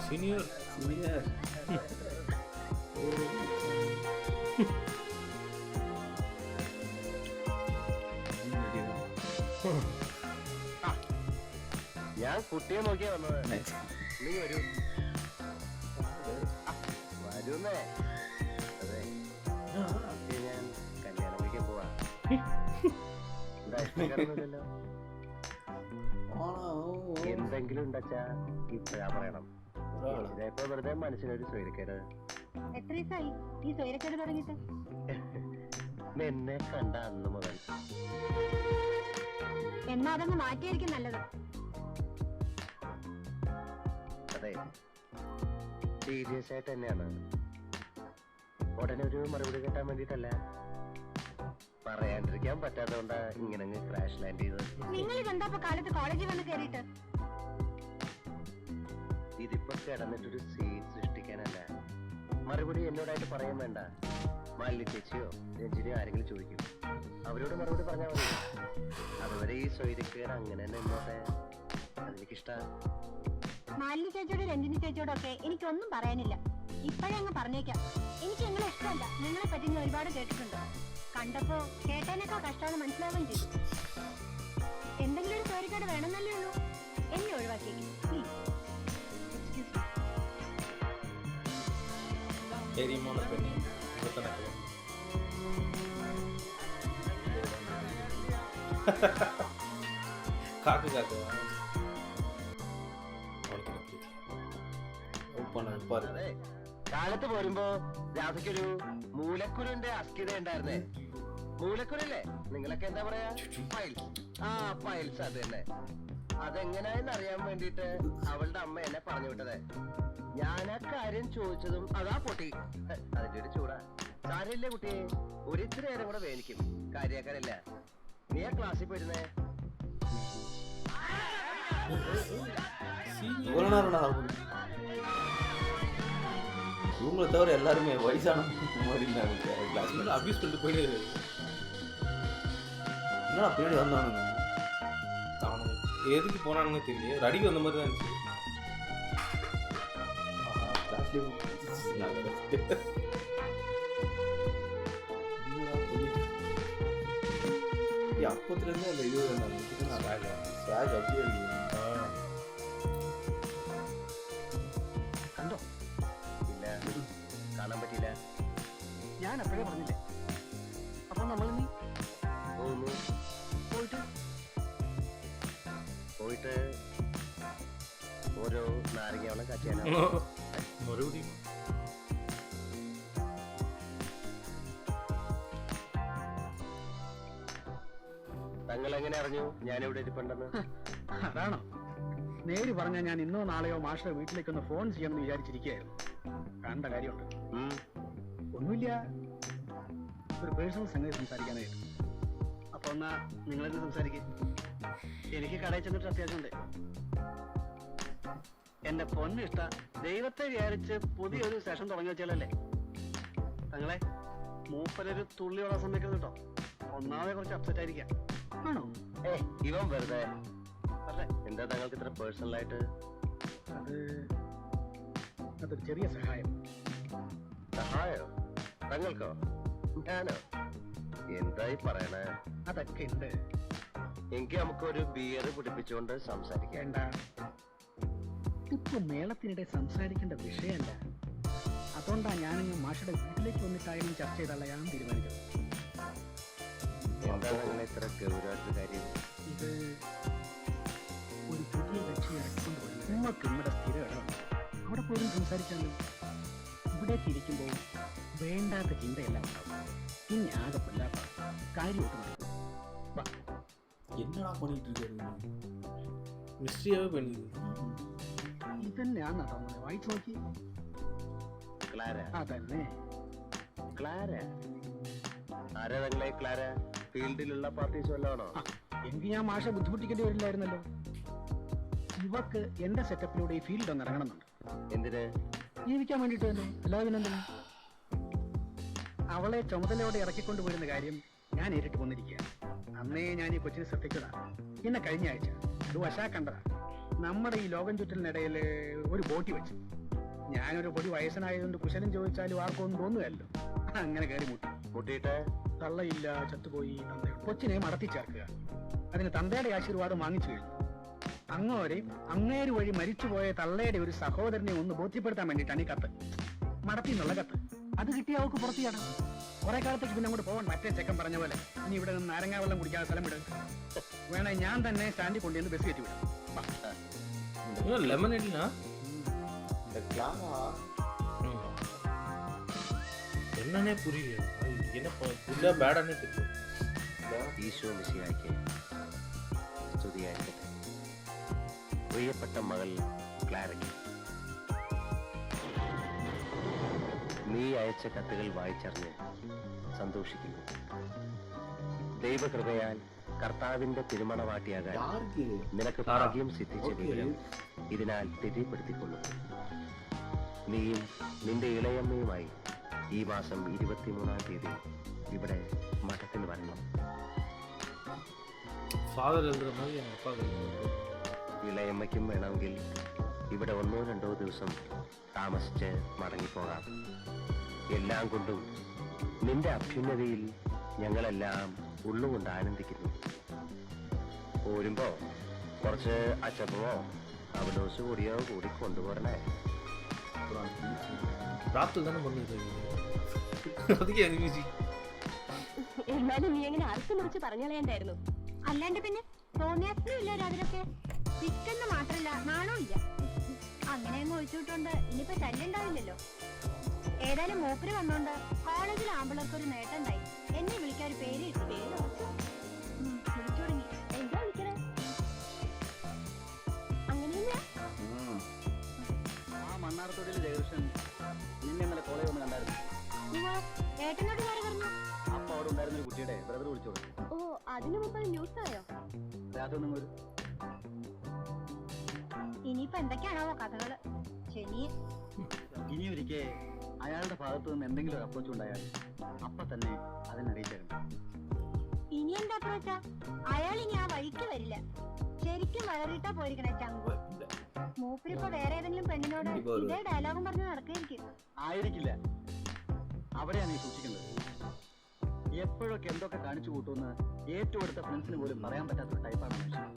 സീനിയർ ഞാൻ കുട്ടിയെ നോക്കിയാ വന്നത്. നീ വരൂ. വരുന്നേ. അതെ, ഞാൻ കല്യാണം കഴിക്കാൻ പോവാ. ഇഷ്ടക്കാരൊന്നുമില്ലല്ലോ. എന്തെങ്കിലും ഉണ്ടച്ചാ ഇപ്പഴാ പറയണം. ഇപ്പൊ വെറുതെ മനസ്സിനൊരു സ്വൈരക്കേട്. എത്ര ദിവസമായി ഈ സ്വൈരക്കേട് തുടങ്ങിയിട്ട്? നിന്നെ കണ്ട അന്ന് മുതൽ. എന്നാ അതങ്ങ് മാറ്റിയായിരിക്കും നല്ലത്. അതെ, സീരിയസ് ആയിട്ട് തന്നെയാണ്. ഉടനെ ഒരു മറുപടി കിട്ടാൻ വേണ്ടിട്ടല്ല, പറയാണ്ടിരിക്കാൻ പറ്റാത്തതുകൊണ്ടാ ഇങ്ങനെ ക്രാഷ് ലാൻഡ് ചെയ്തത്. നിങ്ങൾ ഇതെന്താ കാലത്ത് കോളേജിൽ വന്ന് കയറിയിട്ട്? ഇതിപ്പോ കിടന്നിട്ടൊരു സീൻ സൃഷ്ടിക്കാനല്ല. മറുപടി എന്നോടായിട്ട് പറയാൻ വേണ്ട. മാലിനി ചേച്ചിയോ രഞ്ജിനിയോ ആരെങ്കിലും ചോദിക്കും, അവരോട് മറുപടി പറഞ്ഞാൽ മതി. അതുവരെ ഈ സ്വൈര്യക്കേട് അങ്ങനെ തന്നെ എന്നോട്ടെ. അതെനിക്കിഷ്ടാ. മാലിനി ചേച്ചിയോടും രഞ്ജിനി ചേച്ചിയോടും ഒക്കെ എനിക്കൊന്നും പറയാനില്ല. ഇപ്പോഴേ അങ്ങ് പറഞ്ഞേക്കാം, എനിക്ക് നിങ്ങളെ ഇഷ്ടമല്ല. നിങ്ങളെ പറ്റി ഞാൻ ഒരുപാട് കേട്ടിട്ടുണ്ട്. കണ്ടപ്പോ കേട്ടതിനേക്കാൾ കഷ്ടമെന്ന് മനസ്സിലാവുകയും ചെയ്തു. എന്തെങ്കിലും ഒരു സ്വൈര്യക്കേട് വേണമെന്നല്ലേ ഉള്ളൂ. എന്നെ ഒഴിവാക്കിയേക്കും പ്ലീസ്. കാക്ക് കാക്ക് അതെ, കാലത്ത് പോരുമ്പോ രാധയ്ക്കൊരു മൂലക്കുരുന്റെ അസ്ഥിത ഉണ്ടായിരുന്നേ. മൂലക്കുരല്ലേ നിങ്ങളൊക്കെ എന്താ പറയാ? പൈൽസ്. പൈൽസ് അത് തന്നെ. അതെങ്ങനെയാന്ന് അറിയാൻ വേണ്ടിട്ട് അവളുടെ അമ്മ എന്നെ പറഞ്ഞു വിട്ടതേ. ഞാൻ ആ കാര്യം ചോദിച്ചതും അതാ പൊട്ടി. അതിന്റെ ഒരു ചൂടാ. സാരമില്ലേ കുട്ടിയെ, ഒരിത്തിരി നേരം കൂടെ വേനിക്കും. കാര്യാക്കാനല്ല. നീ ആ ക്ലാസ്സിൽ പോയിരുന്നേ? இவ்வளோ நேரம் நான் ரூமில் தவிர எல்லாருமே வயசான மாதிரி இருந்தாங்க கிளாஸ்ல. அபியூஸ் பண்ணிட்டு போயிட்டே இருக்கு. என்னடா பின்னாடி வந்தானுங்க. அவனுக்கு எதுக்கு போனானுன்னு தெரியல. ஒரு அடிக்கு வந்த மாதிரி தான் இருந்துச்சு. அப்பத்துலேருந்து அந்த இது ஸ்வாக் அப்படியே இருக்கு. കണ്ടോ? ഇല്ല, കാണാൻ പറ്റിയില്ല. ഞാൻ അപ്പോഴേ പറഞ്ഞില്ലേ. അപ്പൊ നമ്മൾ നീ പോകുന്നു. പോയിട്ട് ഓരോ നാരങ്ങയോളം കാച്ചിയാലോ? മറുപടിയും തങ്ങൾ എങ്ങനെ അറിഞ്ഞു ഞാൻ ഇവിടെ ഇരിപ്പുണ്ടെന്ന്? അതാണോ? നേര് പറഞ്ഞാൽ ഞാൻ ഇന്നോ നാളെയോ മാഷെ വീട്ടിലേക്കൊന്ന് ഫോൺ ചെയ്യണമെന്ന് വിചാരിച്ചിരിക്കുകയായിരുന്നു. കാണേണ്ട കാര്യമുണ്ട്. ഒന്നുമില്ല, ഒരു പേഴ്സണൽ സംഗതി സംസാരിക്കാനായിട്ട്. അപ്പൊ എന്നാ നിങ്ങളെന്ന് സംസാരിക്കും. എനിക്ക് കടയിൽ ചെന്നിട്ട് അത്യാവശ്യമുണ്ട്. എന്റെ പൊന്ന് ഇഷ്ട ദൈവത്തെ വിചാരിച്ച് പുതിയൊരു സെഷൻ തുടങ്ങി വെച്ചാലല്ലേ. തങ്ങളെ മൂപ്പരൊരു തുള്ളിയോടെ സമ്മതിക്കുന്നത് കേട്ടോ. ഒന്നാമതെ കുറച്ച് അപ്സെറ്റ് ആയിരിക്കാം. ആണോ? ഇവൻ വെറുതെ എന്താ തങ്ങൾക്ക് ഇത്ര പേഴ്സണൽ ആയിട്ട്? അതൊരു ചെറിയ സഹായം. സഹായോ? തങ്ങൾക്കോ? ഞാനോ? എന്തായി പറയണേ? അതൊക്കെ ഉണ്ട്. എങ്കിൽ നമുക്കൊരു ബിയർ പിടിപ്പിച്ചുകൊണ്ട് സംസാരിക്കാം. വേണ്ട, ഇപ്പൊ മേളത്തിനിടെ സംസാരിക്കേണ്ട വിഷയമല്ല. അതുകൊണ്ടാ ഞാനങ്ങ് മാഷയുടെ വീട്ടിലേക്ക് വന്നിട്ടായാലും ചർച്ച ചെയ്താൽ ഞാൻ തീരുമാനിച്ചത്. എന്താണ് അങ്ങനെ ഇത്ര ഗൗരവമായിട്ട് കാര്യം? ഇത് ഒരു പുതിയ കക്ഷി ഇറക്കിക്കൊണ്ട് പോയി നമുക്ക് നമ്മുടെ സ്ഥിര ഇടമാണ്. അവിടെ പോലും സംസാരിച്ചാലും ഇവിടെ തിരിക്കുമ്പോൾ വേണ്ടാത്ത ചിന്തയെല്ലാം ഉണ്ടാവും. പിന്നെ ആകെ കൊല്ലാത്ത കാര്യമൊക്കെ നടക്കും. என்னடா பண்ணிட்டு இருக்காரு? മിസ്റ്ററിയാവേ പണിയത്. ഇതന്നെയാണ് തോന്നുന്നത്. വായിച്ചു നോക്കി. ക്ലാര? അതന്നെ ക്ലാര. ആരാ തങ്ങളെ ക്ലാര? ഫീൽഡിലുള്ള പാർട്ടീസ് വല്ലതാണോ? എങ്കിൽ ഞാൻ മാഷെ ബുദ്ധിമുട്ടിക്കേണ്ടി വരില്ലായിരുന്നല്ലോ. ഇവക്ക് എന്റെ സെറ്റപ്പിലൂടെ ഈ ഫീൽഡ് ഒന്ന് ഇറങ്ങണമെന്നുണ്ട്. എന്തിന്? ജീവിക്കാൻ വേണ്ടിട്ട് തന്നെ, അല്ലാതെ പിന്നെന്തിന്. അവളെ ചുമതലയോടെ ഇറക്കിക്കൊണ്ട് വരുന്ന കാര്യം ഞാൻ നേരിട്ട് വന്നിരിക്കുകയാണ്. അന്നേ ഞാൻ ഈ കൊച്ചിനെ ശ്രദ്ധിച്ചതാണ്. പിന്നെ കഴിഞ്ഞ ആഴ്ച ഒരു വശാ കണ്ടതാ. നമ്മുടെ ഈ ലോകം ചുറ്റലിനിടയിൽ ഒരു ബോട്ടി വെച്ചു. ഞാനൊരു പൊടി വയസ്സനായതുകൊണ്ട് കുശലം ചോദിച്ചാലും ആർക്കൊന്നും തോന്നുകയല്ലോ. അങ്ങനെ കയറി മുട്ടിയിട്ട് തള്ളയില്ല, ചത്തുപോയി. കൊച്ചിനെ മടത്തി ചേർക്കുക. അതിന് തന്തയുടെ ആശീർവാദം വാങ്ങിച്ചു കഴിഞ്ഞു. അങ്ങേര് വഴി മരിച്ചുപോയ തള്ളയുടെ ഒരു സഹോദരനെ ഒന്ന് ബോധ്യപ്പെടുത്താൻ വേണ്ടിയിട്ടാണ് ഈ കത്ത്. മടത്തി എന്നുള്ള കത്ത്. അത് കിട്ടിയ അവൾക്ക് പുറത്തിയാണ്. കുറെ കാലത്തേക്ക് പിന്നെ അങ്ങോട്ട് പോകണ്ട. മറ്റേ ചെക്കൻ പറഞ്ഞ പോലെ ഇനി ഇവിടെ നിന്ന് നാരങ്ങാ വെള്ളം കുടിക്കാതെ സ്ഥലം വിടും. വേണേ ഞാൻ തന്നെ സ്റ്റാൻഡിൽ കൊണ്ടുവന്ന് ബസ് കയറ്റി വിടും. ലെമൺ ഇല്ല. இந்த கிளாரா என்னன்னே புரியல. என்ன குட்டா பேடானே தெரியல. ഈശോ മിശിഹായ്ക്ക് സ്തുതിയായിരിക്കട്ടെ. പ്രിയപ്പെട്ട മകൾ ക്ലാരയ്ക്ക്, നീ അയച്ച കത്തുകൾ വായിച്ചറിഞ്ഞ് സന്തോഷിക്കുന്നു. ദൈവകൃപയാൽ കർത്താവിന്റെ തിരുമണവാട്ടിയാകാൻ யாருக்கு? നിനക്ക് ഭാഗ്യം സിദ്ധിച്ച വിവരം ഇതിനാൽ തെര്യപ്പെടുത്തിക്കൊള്ളുന്നു. നീയും നിന്റെ ഇളയമ്മയുമായി ഈ മാസം 23-ാം തീയതി ഇവിടെ മഠത്തിൽ വരണം. ஃபாதர் எழுதுற மாதிரி எங்கள் அப்பா ഇളയമ്മയ്ക്കും വേണമെങ്കിൽ ഇവിടെ 1-2 ദിവസം താമസിച്ച് മടങ്ങിപ്പോകാം. എല്ലാം കൊണ്ടും നിന്റെ അഭ്യുന്നതിയിൽ ഞങ്ങളെല്ലാം ഉള്ളുകൊണ്ട് ആനന്ദിക്കുന്നു. പോരുമ്പോ കുറച്ച് അച്ചപ്പമോ അവലോസ് കൂടിയോ കൂടി കൊണ്ടുപോരണേ. പ്രാപ്തി തന്നെ വന്നിട്ട് അതൊക്കെ അനുഭവിച്ചു. എന്നാലും നീ എങ്ങനെ അറുത്ത് മുറിച്ച് പറഞ്ഞളയണ്ടായിരുന്നു. അല്ലാണ്ട് പിന്നെ തോന്നിയാസനും ഇല്ല അതിലൊക്കെ. ചിക്കെന്ന് മാത്രല്ല നാണോ ഇല്ല. അങ്ങനെ അങ്ങ് ഒഴിച്ചുവിട്ടോണ്ട് ഇനിയിപ്പോ ശല്യണ്ടാവില്ലല്ലോ. ഏതായാലും മൂപ്പര് വന്നോണ്ട് കോളേജിൽ ആമ്പിളർക്ക് ഒരു നേട്ടം ഉണ്ടായി. എന്നെ വിളിക്കാൻ ഒരു പേര് കിട്ടി. പേര് വിളിച്ചു തുടങ്ങി. എന്താ വിളിക്കണേ? അങ്ങനെയൊന്നുമില്ല. ആ മണ്ണാർത്തോടിൽ ജയകൃഷ്ണൻ നിന്നെ ഇന്നലെ കോളേജ് വന്ന് കണ്ടായിരുന്നു. ഏട്ടനോട് കാര്യം പറഞ്ഞു. അപ്പൊ അവിടെ ഉണ്ടായിരുന്ന ഒരു കുട്ടിയുടെ ബ്രദർ വിളിച്ചോളൂ. ഓ, അതിനു മുമ്പ് ന്യൂസ് ആയോ? രാത്രി ഒന്നും ഒരു ഇനിയിപ്പോ എന്തൊക്കെയാണാവോ കഥകള്. ശനി ഇനി ഒരിക്കൽ അയാളുടെ ഭാഗത്തു നിന്ന് എന്തെങ്കിലും ഒരു അപ്രോച്ച് ഉണ്ടായാൽ അപ്പൊ തന്നെ അതിനറിയിച്ചേക്കണം. ഇനി എന്താ അപ്രോച്ചാ? അയാൾ ഇനി ആ വഴിക്ക് വരില്ല. ശരിക്കും വളറിയിട്ടാ പോയിരിക്കണേ ചങ്കു. മൂപ്പരിപ്പോ വേറെ ഏതെങ്കിലും പെണ്ണിനോട് ഇതേ ഡയലോഗും പറഞ്ഞ് നടക്കായിരിക്കും. ആയിരിക്കില്ല. അവിടെയാണ് നീ സൂക്ഷിക്കുന്നത്. എപ്പോഴൊക്കെ എന്തൊക്കെ കാണിച്ചു കൂട്ടുമെന്ന് ഏറ്റവും അടുത്ത ഫ്രണ്ട്സിന് പോലും പറയാൻ പറ്റാത്തൊരു ടൈപ്പാണ് മനുഷ്യൻ.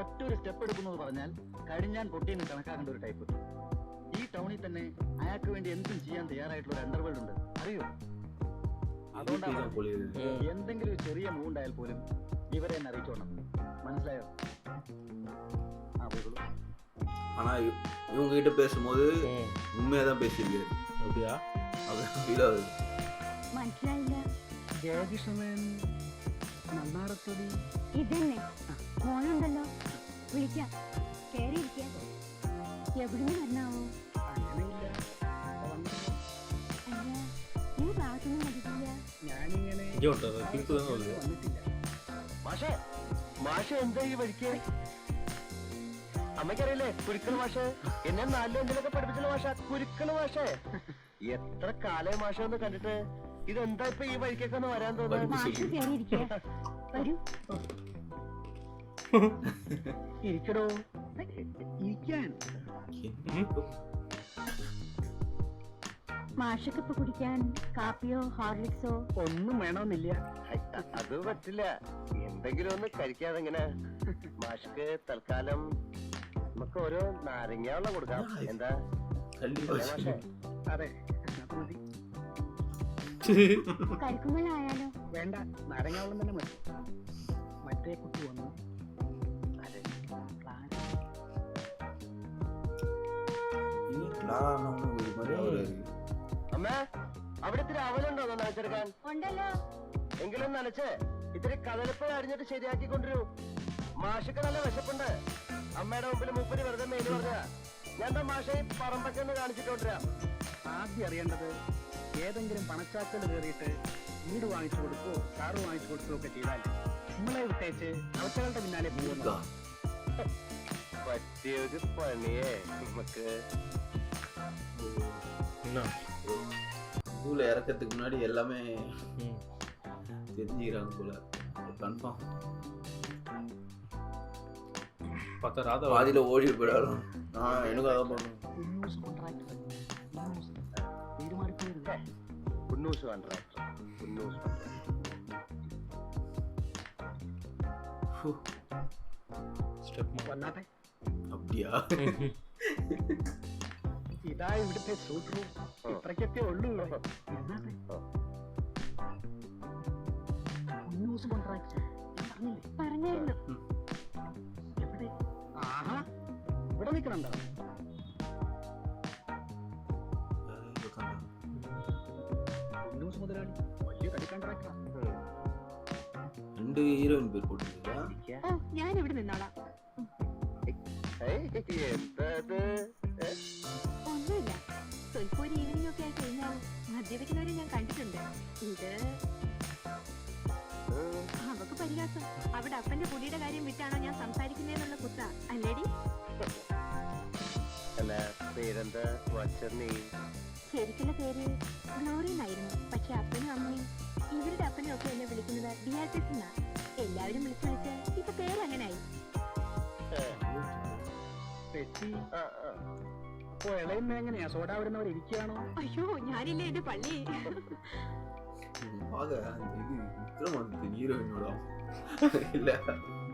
ഒറ്റൊരു സ്റ്റെപ്പ് എടുക്കുന്നത് പറഞ്ഞാൽ കഴിഞ്ഞാൻ പൊട്ടിയെന്ന് കണക്കാക്കേണ്ട ഒരു ടൈപ്പ്. ഈ ടൗണിൽ തന്നെ അയാൾക്ക് വേണ്ടി എന്തും ചെയ്യാൻ തയ്യാറായിട്ടുള്ള ഒരു അണ്ടർവേൾഡ് ഉണ്ട്, അറിയോ? അതുകൊണ്ടാണ് എന്തെങ്കിലും ഒരു ചെറിയ മൂവ് ഉണ്ടായാൽ പോലും ഇവരെ എന്നെ അറിയിച്ചോണം. മനസ്സിലായോ? ആ പോയിക്കോളൂ. ஆனா இவங்க கிட்ட பேசும்போது உண்மையா தான் பேசியிருக்காரு. அப்படியா? அது ஃபீல் ஆகுது. മനസ്സിലായില്ല. ജയകിഷമൻ നന്നാറത്തൊടി ഇതന്നെ മോളുണ്ടല്ലോ, വിളിക്കാം. കേറിയിരിക്കാം. എവിടുന്ന് വന്നാവോ? അങ്ങനെയില്ല. അല്ല, ഈ ഭാഗത്തൊന്നും വരില്ല. ഞാനിങ്ങനെ ഇങ്ങോട്ടോ തിരിച്ചു തന്നെ വന്നിട്ടില്ല. മാഷേ മാഷേ എന്താ ഈ വഴിക്ക്? അമ്മയ്ക്കറിയില്ലേ കുരുക്കള മാഷേ? എന്നെ 4-5 പഠിപ്പിച്ചുള്ള മാഷ കുരുക്കള മാഷേ. എത്ര കാലേ മാഷ ഒന്ന് കണ്ടിട്ട്. ഇതെന്താ ഇപ്പൊ ഈ വഴിക്കൊക്കെ ഒന്ന് വരാൻ തോന്നുന്നു? മാഷ് കേറിയിരിക്കാം. വരൂ. ഇരിക്കടോ. ഇരിക്കാൻ മാഷക്കിപ്പൊ കുടിക്കാൻ കാപ്പിയോ ഹോർലിക്സോ ഒന്നും വേണമെന്നില്ല. അത് പറ്റില്ല. എന്തെങ്കിലും ഒന്ന് കഴിക്കാതെങ്ങനെ? മാഷ്ക്ക് തൽക്കാലം നമുക്ക് ഓരോ നാരങ്ങ വെള്ളം കൊടുക്കാം. എന്താ கண்டிப்பா അല്ലേ മാഷേ? അതെ, അത് മതി. കരിക്കുമ്പോഴായാലോ? വേണ്ട, നാരങ്ങാവെള്ളം തന്നെ മതി. മറ്റേ കുട്ടി വന്നു. അതെ, ക്ലാര. இது கிளாரானவங்க ஒரு மாதிரி அவரு അമ്മേ അവിടെ ഇത്തിരി അവലുണ്ടോ നനച്ചെടുക്കാൻ? ഉണ്ടല്ലോ. എങ്കിലും നനച്ച് ഇത്തിരി കടലപ്പഴ അരിഞ്ഞിട്ട് ശരിയാക്കിക്കൊണ്ടിരൂ. മാഷക്ക് നല്ല വിശപ്പുണ്ട്. അമ്മയുടെ മുമ്പിൽ മൂപ്പര് വെറുതെ മെയില് പറഞ്ഞ ഞാൻ എന്താ മാഷെ പറമ്പൊക്കെ കാണിച്ചിട്ടോണ്ടിരാം. ആദ്യം അറിയേണ്ടത് ഏതെങ്കിലും പണച്ചാക്കൽ കയറിയിട്ട് വീട് വാങ്ങിച്ചു കൊടുക്കോ കാറ് വാങ്ങിച്ചു കൊടുക്കോ ഒക്കെ ചെയ്താൽ നമ്മളെ വിട്ടേച്ച് അവറ്റകളുടെ പിന്നാലെ പോകുന്നു. പറ്റിയൊരു പണിയേ നമുക്ക്. என்ன? ஸ்கூல்ல இறக்கிறதுக்கு முன்னாடி எல்லாமே தெரிஞ்சுக்கிறாங்க போல. கன்ஃபார்ம் பார்த்தா ராதா பாதியில ஓடி போயிடாலும் நான் எனக்கு அதான் பண்ணுவேன். ഉന്നൂസ് കോൺട്രാക്ടർ ഉന്നൂസ് ஸ்டெப் വന്നാട്ടെ. அப்படியா? ഇതാ ഇവിടുത്തെ സൂത്രവും. ഇത്രയ്ക്കൊക്കെ ഉള്ളൂ. എന്നാട്ടെ. ന്യൂസ് കോൺട്രാക്ട് പറഞ്ഞായിരുന്നു. എവിടെ? ആഹാ, ഇവിടെ നിൽക്കണുണ്ടോ? ന്യൂസ് മുതലാളി വലിയ കടി കോൺട്രാക്ടറാ. 2 ஹீரோயின் பேர் போட்டுருக்கீங்களா? ഓ, ഞാൻ ഇവിടെ നിന്നോളാം. എന്തത്? ഒന്നുമില്ല. സ്വൽപ്പം ഒരു ഈവനിങ് ഒക്കെ ആയി കഴിഞ്ഞാൽ മദ്യപിക്കുന്നവരെ ഞാൻ കണ്ടിട്ടുണ്ട്. ഇത് അവക്ക് പരിഹാസം. അവിടെ അപ്പന്റെ കുടിയുടെ കാര്യം വിട്ടാണോ ഞാൻ സംസാരിക്കുന്നതെന്നുള്ള കുത്ത അല്ലേടി? അല്ല പേരെന്താ വച്ചെന്നീ? ശരിക്കുള്ള പേര് ഗ്ലോറി എന്നായിരുന്നു. പക്ഷെ അപ്പനും അമ്മയും ഇവരുടെ അപ്പനും ഒക്കെ എന്നെ വിളിക്കുന്നത് ബിയാട്രിസ് എന്നാ. എല്ലാവരും വിളിച്ചു വിളിച്ച് ഇപ്പൊ പേര് അങ്ങനായി. പെറ്റി. അപ്പൊ ഇളയുന്ന എങ്ങനെയാ? സോഡ വരുന്നവർ ഇരിക്കുകയാണോ? അയ്യോ, ഞാനില്ലേ എന്റെ പള്ളി. ஆக இது விக்ரமாதித்யன் ஹீரோயினோட இல்ல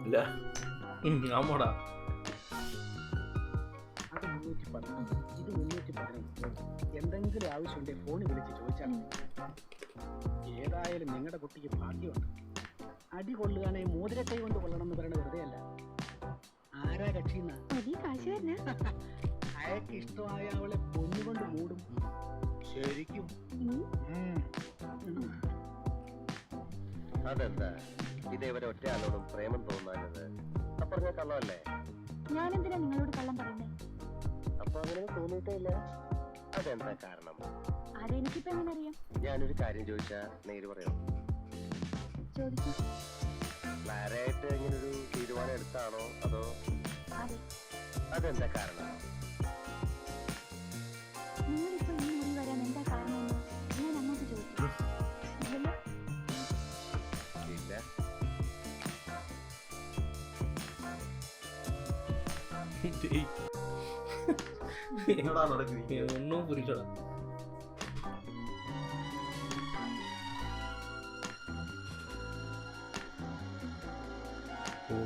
இல்ல ஆமாடா. അത് 310, ഇത് 311. എന്തെങ്കിലും ആവശ്യമുണ്ടെങ്കിൽ ഫോണിൽ വിളിച്ച് ചോദിച്ചാൽ ഏതായാലും നിങ്ങളുടെ കുട്ടിക്ക് ഭാഗ്യമുണ്ട്. അടി കൊള്ളുകയാണെ മോതിരക്കൈ കൊണ്ട് കൊള്ളണം എന്ന് പറയണത് വെറുതെ അല്ല. ആരാ കക്ഷിന്ന? അയാൾക്ക് ഇഷ്ടമായ അവളെ പൊന്നുകൊണ്ട് മൂടും. ശരിക്കും അതെന്താ ഇതേവരെ ഒറ്റ ആളോടും പ്രേമം തോന്നാനത്? പറഞ്ഞ കള്ളമല്ലേ? ഞാനെന്തിനാ നിങ്ങളോട് കള്ളം പറയുന്നത്? അപ്പൊ അങ്ങനെ തോന്നിയിട്ടേ ഇല്ല. അതെന്താ കാരണം? അതെനിക്കിപ്പോ എങ്ങനെ അറിയാം? ഞാനൊരു കാര്യം ചോദിച്ചാ നേര് പറയോ? ചോദിക്കും. ക്ലാരായിട്ട് ഇങ്ങനൊരു തീരുമാനം എടുത്താണോ അതോ? അതെ. അതെന്താ കാരണം? നിങ്ങളിപ്പോ ഈ മുറി വരാൻ എന്താ കാരണമെന്ന് ഞാൻ അങ്ങോട്ട് ചോദിച്ചു. ഇല്ലല്ലോ. ഇല്ല. என்னடா நடக்குது? ஒன்றும் புரியலடா. ஓ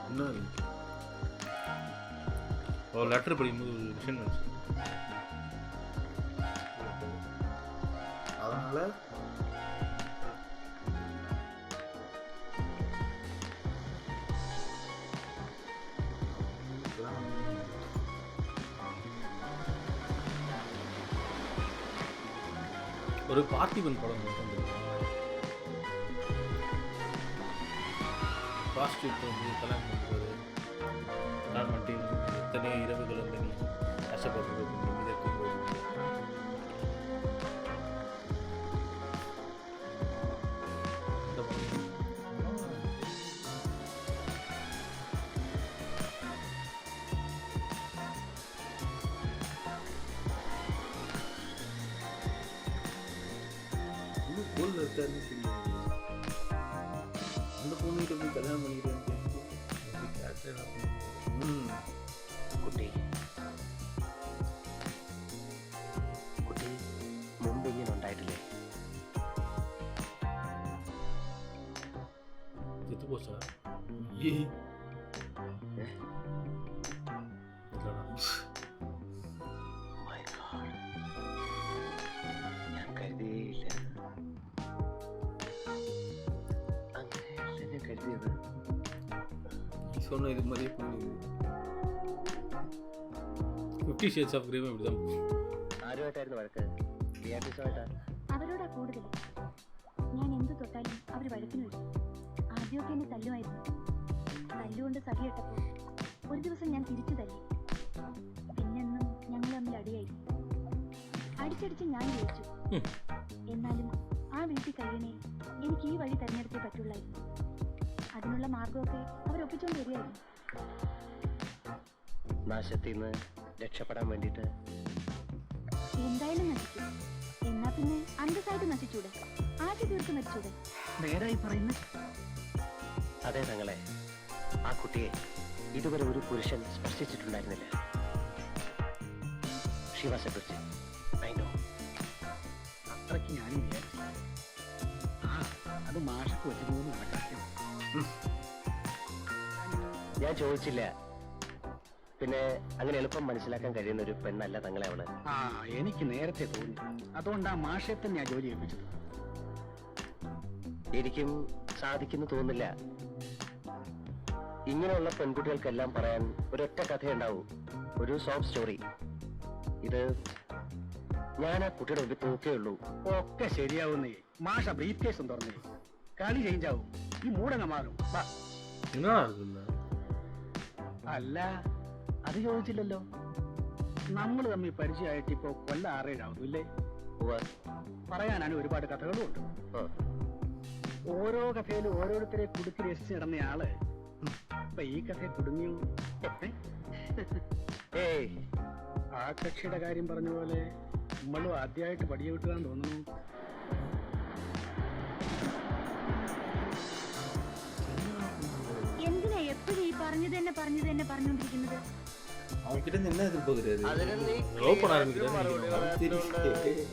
என்ன ஒரு லெட்டர் படிக்கும்போது ஒரு விஷயம் நினச்சி அதனால ஒரு பார்த்திபன் படம் பாஸ்டியூட் வந்து கல்யாணம் பண்ணுறது கல்யாணம் பண்ணிட்டு எத்தனையோ இரவுகள் வந்து நீ கஷ்டப்படுறது நிம்மதி இருக்கும்போது அந்த படம். இன்னும் கோல்ல இருக்காருன்னு தெரியும். அந்த பொண்ணுகிட்ட போய் கல்யாணம் பண்ணிக்கிறேன்னு கேரக்டர் കുട്ടി കുട്ടി മുമ്പ് ഇങ്ങനെ ഉണ്ടായിട്ടില്ലേ? செத்து போச்சா? ஏய் இல்லைடா. My God. ഞാൻ കരുതിയില്ല. അങ്ങനെയല്ല ഞാൻ കരുതിയത്. நீ சொன்ன இது மாதிரியே போகுது. 50 Shades of Grey இப்படி தான். ആരുമായിട്ടായിരുന്നു വഴക്ക്? ബിയാട്രിസുമായിട്ടാ? അവരോടാ കൂടുതൽ. ഞാൻ എന്ത് തൊട്ടാലും അവർ വഴക്കിന് വരും. ആദ്യമൊക്കെ എന്നെ തല്ലുമായിരുന്നു. തല്ലുകൊണ്ട് സഹിയിട്ടപ്പോൾ ഒരു ദിവസം ഞാൻ തിരിച്ചു തല്ലി. പിന്നെന്നും ഞങ്ങൾ തമ്മിൽ അടിയായി. അടിച്ചടിച്ച് ഞാൻ ജയിച്ചു. എന്നാലും ആ വീട്ടിൽ കഴിയണേ എനിക്ക് ഈ വഴി തെരഞ്ഞെടുത്തേ പറ്റുള്ളായിരുന്നു. അതിനുള്ള മാർഗമൊക്കെ അവരൊപ്പിച്ചോണ്ട് വരികയായിരുന്നു. നാശത്തിൽ നിന്ന് രക്ഷപ്പെടാൻ വേണ്ടിയിട്ട് എന്തായാലും നശിച്ചു. എന്നാ പിന്നെ അന്തസ്സായിട്ട് നശിച്ചൂടെ? ആദ്യ തീർത്ത് മരിച്ചൂടെ? നേരായി പറയുന്നു. അതേ തങ്ങളെ, ആ കുട്ടിയെ ഇതുവരെ ഒരു പുരുഷൻ സ്പർശിച്ചിട്ടുണ്ടായിരുന്നില്ല. She was a virgin. I know. അത്രയ്ക്ക് ഞാനും വിചാരിച്ചു. ആ അത് മാഷക്ക് വെച്ചിരുന്നു നടക്കാക്കും. ഞാൻ ചോദിച്ചില്ല. പിന്നെ അങ്ങനെ എളുപ്പം മനസ്സിലാക്കാൻ കഴിയുന്ന ഒരു പെണ്ണല്ല തങ്ങളെ അവള്. ആ എനിക്ക് നേരത്തെ തോന്നി. അതുകൊണ്ടാ മാഷെ തന്നെ ആ ജോലി ഏൽപ്പിച്ചത്. എനിക്കും സാധിക്കുന്നു തോന്നില്ല. ഇങ്ങനെയുള്ള പെൺകുട്ടികൾക്കെല്ലാം പറയാൻ ഒരൊറ്റ കഥയുണ്ടാവൂ, ഒരു സോഫ്റ്റ് സ്റ്റോറി. ഇത് ഞാൻ ആ കുട്ടിയുടെ മുമ്പിൽ തൂക്കേ ഉള്ളൂ. ഒക്കെ ശരിയാവുന്നേ. മാഷ ബ്രീഫ് കേസും തുറന്നേ. കളി ചേഞ്ച് ആവും. ഈ മൂടങ്ങ മാറും. വാ. என்னடா இருக்குல்ல? അല്ല അത് ചോദിച്ചില്ലല്ലോ. നമ്മൾ തമ്മിൽ പരിചയമായിട്ട് ഇപ്പോ കൊല്ലം 6-7 ആവുന്നു ഇല്ലേ? ഉവ്വ്. പറയാനാണ് ഒരുപാട് കഥകളും ഉണ്ട്. ആ. ഓരോ കഥയിലും ഓരോരുത്തരെ കുടുക്കി രസിച്ച് നടന്നയാള് ഇപ്പൊ ഈ കഥയെ കുടുങ്ങിയോ? ഏയ്, ആ കക്ഷിയുടെ കാര്യം പറഞ്ഞ പോലെ നമ്മളും ആദ്യമായിട്ട് പടിയെ വിട്ടുകാൻ തോന്നുന്നു. എന്തിനാ എപ്പോഴും ഈ പറഞ്ഞത് തന്നെ പറഞ്ഞുകൊണ്ടിരിക്കുന്നത്? அவன்கிட்ட இருந்து என்ன எதிர்பார்க்கறாரு? അതിന് നീ ഓപ്പൺ ആരംഭിക്കുന്നത് മറുപടി പറയാത്തതുകൊണ്ട്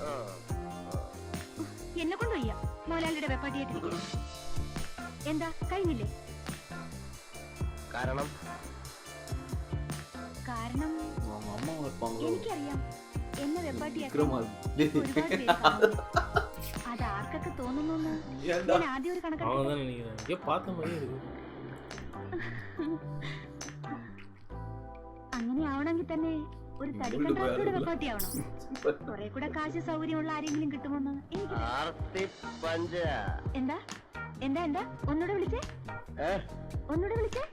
ആ. എന്നെ കൊണ്ട് വയ്യ മോലാലിയുടെ വെപ്പാട്ടിയായിട്ടിരിക്കുന്നു. എന്താ കഴിഞ്ഞില്ലേ? കാരണം കാരണം அவங்க அம்மா இருப்பாங்களோ? എനിക്കറിയാം എന്നെ വെപ്പാട്ടിയാക്കാൻ விக்ரமா ഒരുപാട് പേര് കാണുന്നു. അത് ആർക്കൊക്കെ തോന്നുന്നു ஏன்டா? ഞാൻ ആദ്യം ഒരു കണക്കെടുത്തു. அவன் தான் நினைக்கிறேன். ஏன் பார்த்த மாதிரி இருக்கு. അങ്ങനെ ആവണമെങ്കിൽ തന്നെ ഒരു തടി മുകളിൽ കൺട്രാക്ടറുടെ വേറെ വെപ്പാട്ടിയാവണം. കുറെ കൂടെ കാശ് സൗകര്യമുള്ള ആരെങ്കിലും കിട്ടുമെന്ന് എനിക്ക് തോന്നുന്നു. ആർത്തി പഞ്ച. എന്താ എന്താ എന്താ ഒന്നുകൂടെ വിളിച്ചേ, ഏ? ഒന്നുകൂടെ വിളിച്ചേ.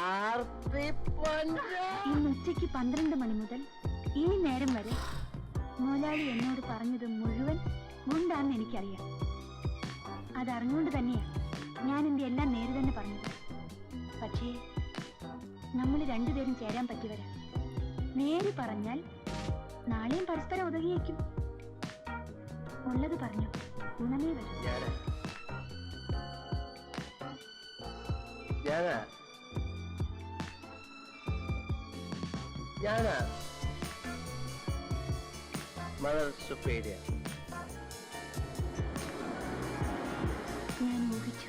ആർത്തി പഞ്ച. ഇന്ന് ഉച്ചയ്ക്ക് 12 മണി മുതൽ ഈ നേരം വരെ മോലാളി എന്നോട് പറഞ്ഞത് മുഴുവൻ മുണ്ടാന്ന് എനിക്കറിയാം. അതറിഞ്ഞുകൊണ്ട് തന്നെയാ ഞാൻ എന്റെ എല്ലാം നേരെ തന്നെ പറഞ്ഞത്. പക്ഷേ നമ്മൾ രണ്ടുപേരും ചേരാൻ പറ്റിയവരാ. നേര് പറഞ്ഞാൽ നാളെയും പരസ്പരം ഉതകിയേക്കും. ഉള്ളത് പറഞ്ഞു, ഗുണമേ വരും. ഞാനാ മദർ സുപ്പീരിയർ. ഞാൻ ഊഹിച്ചു.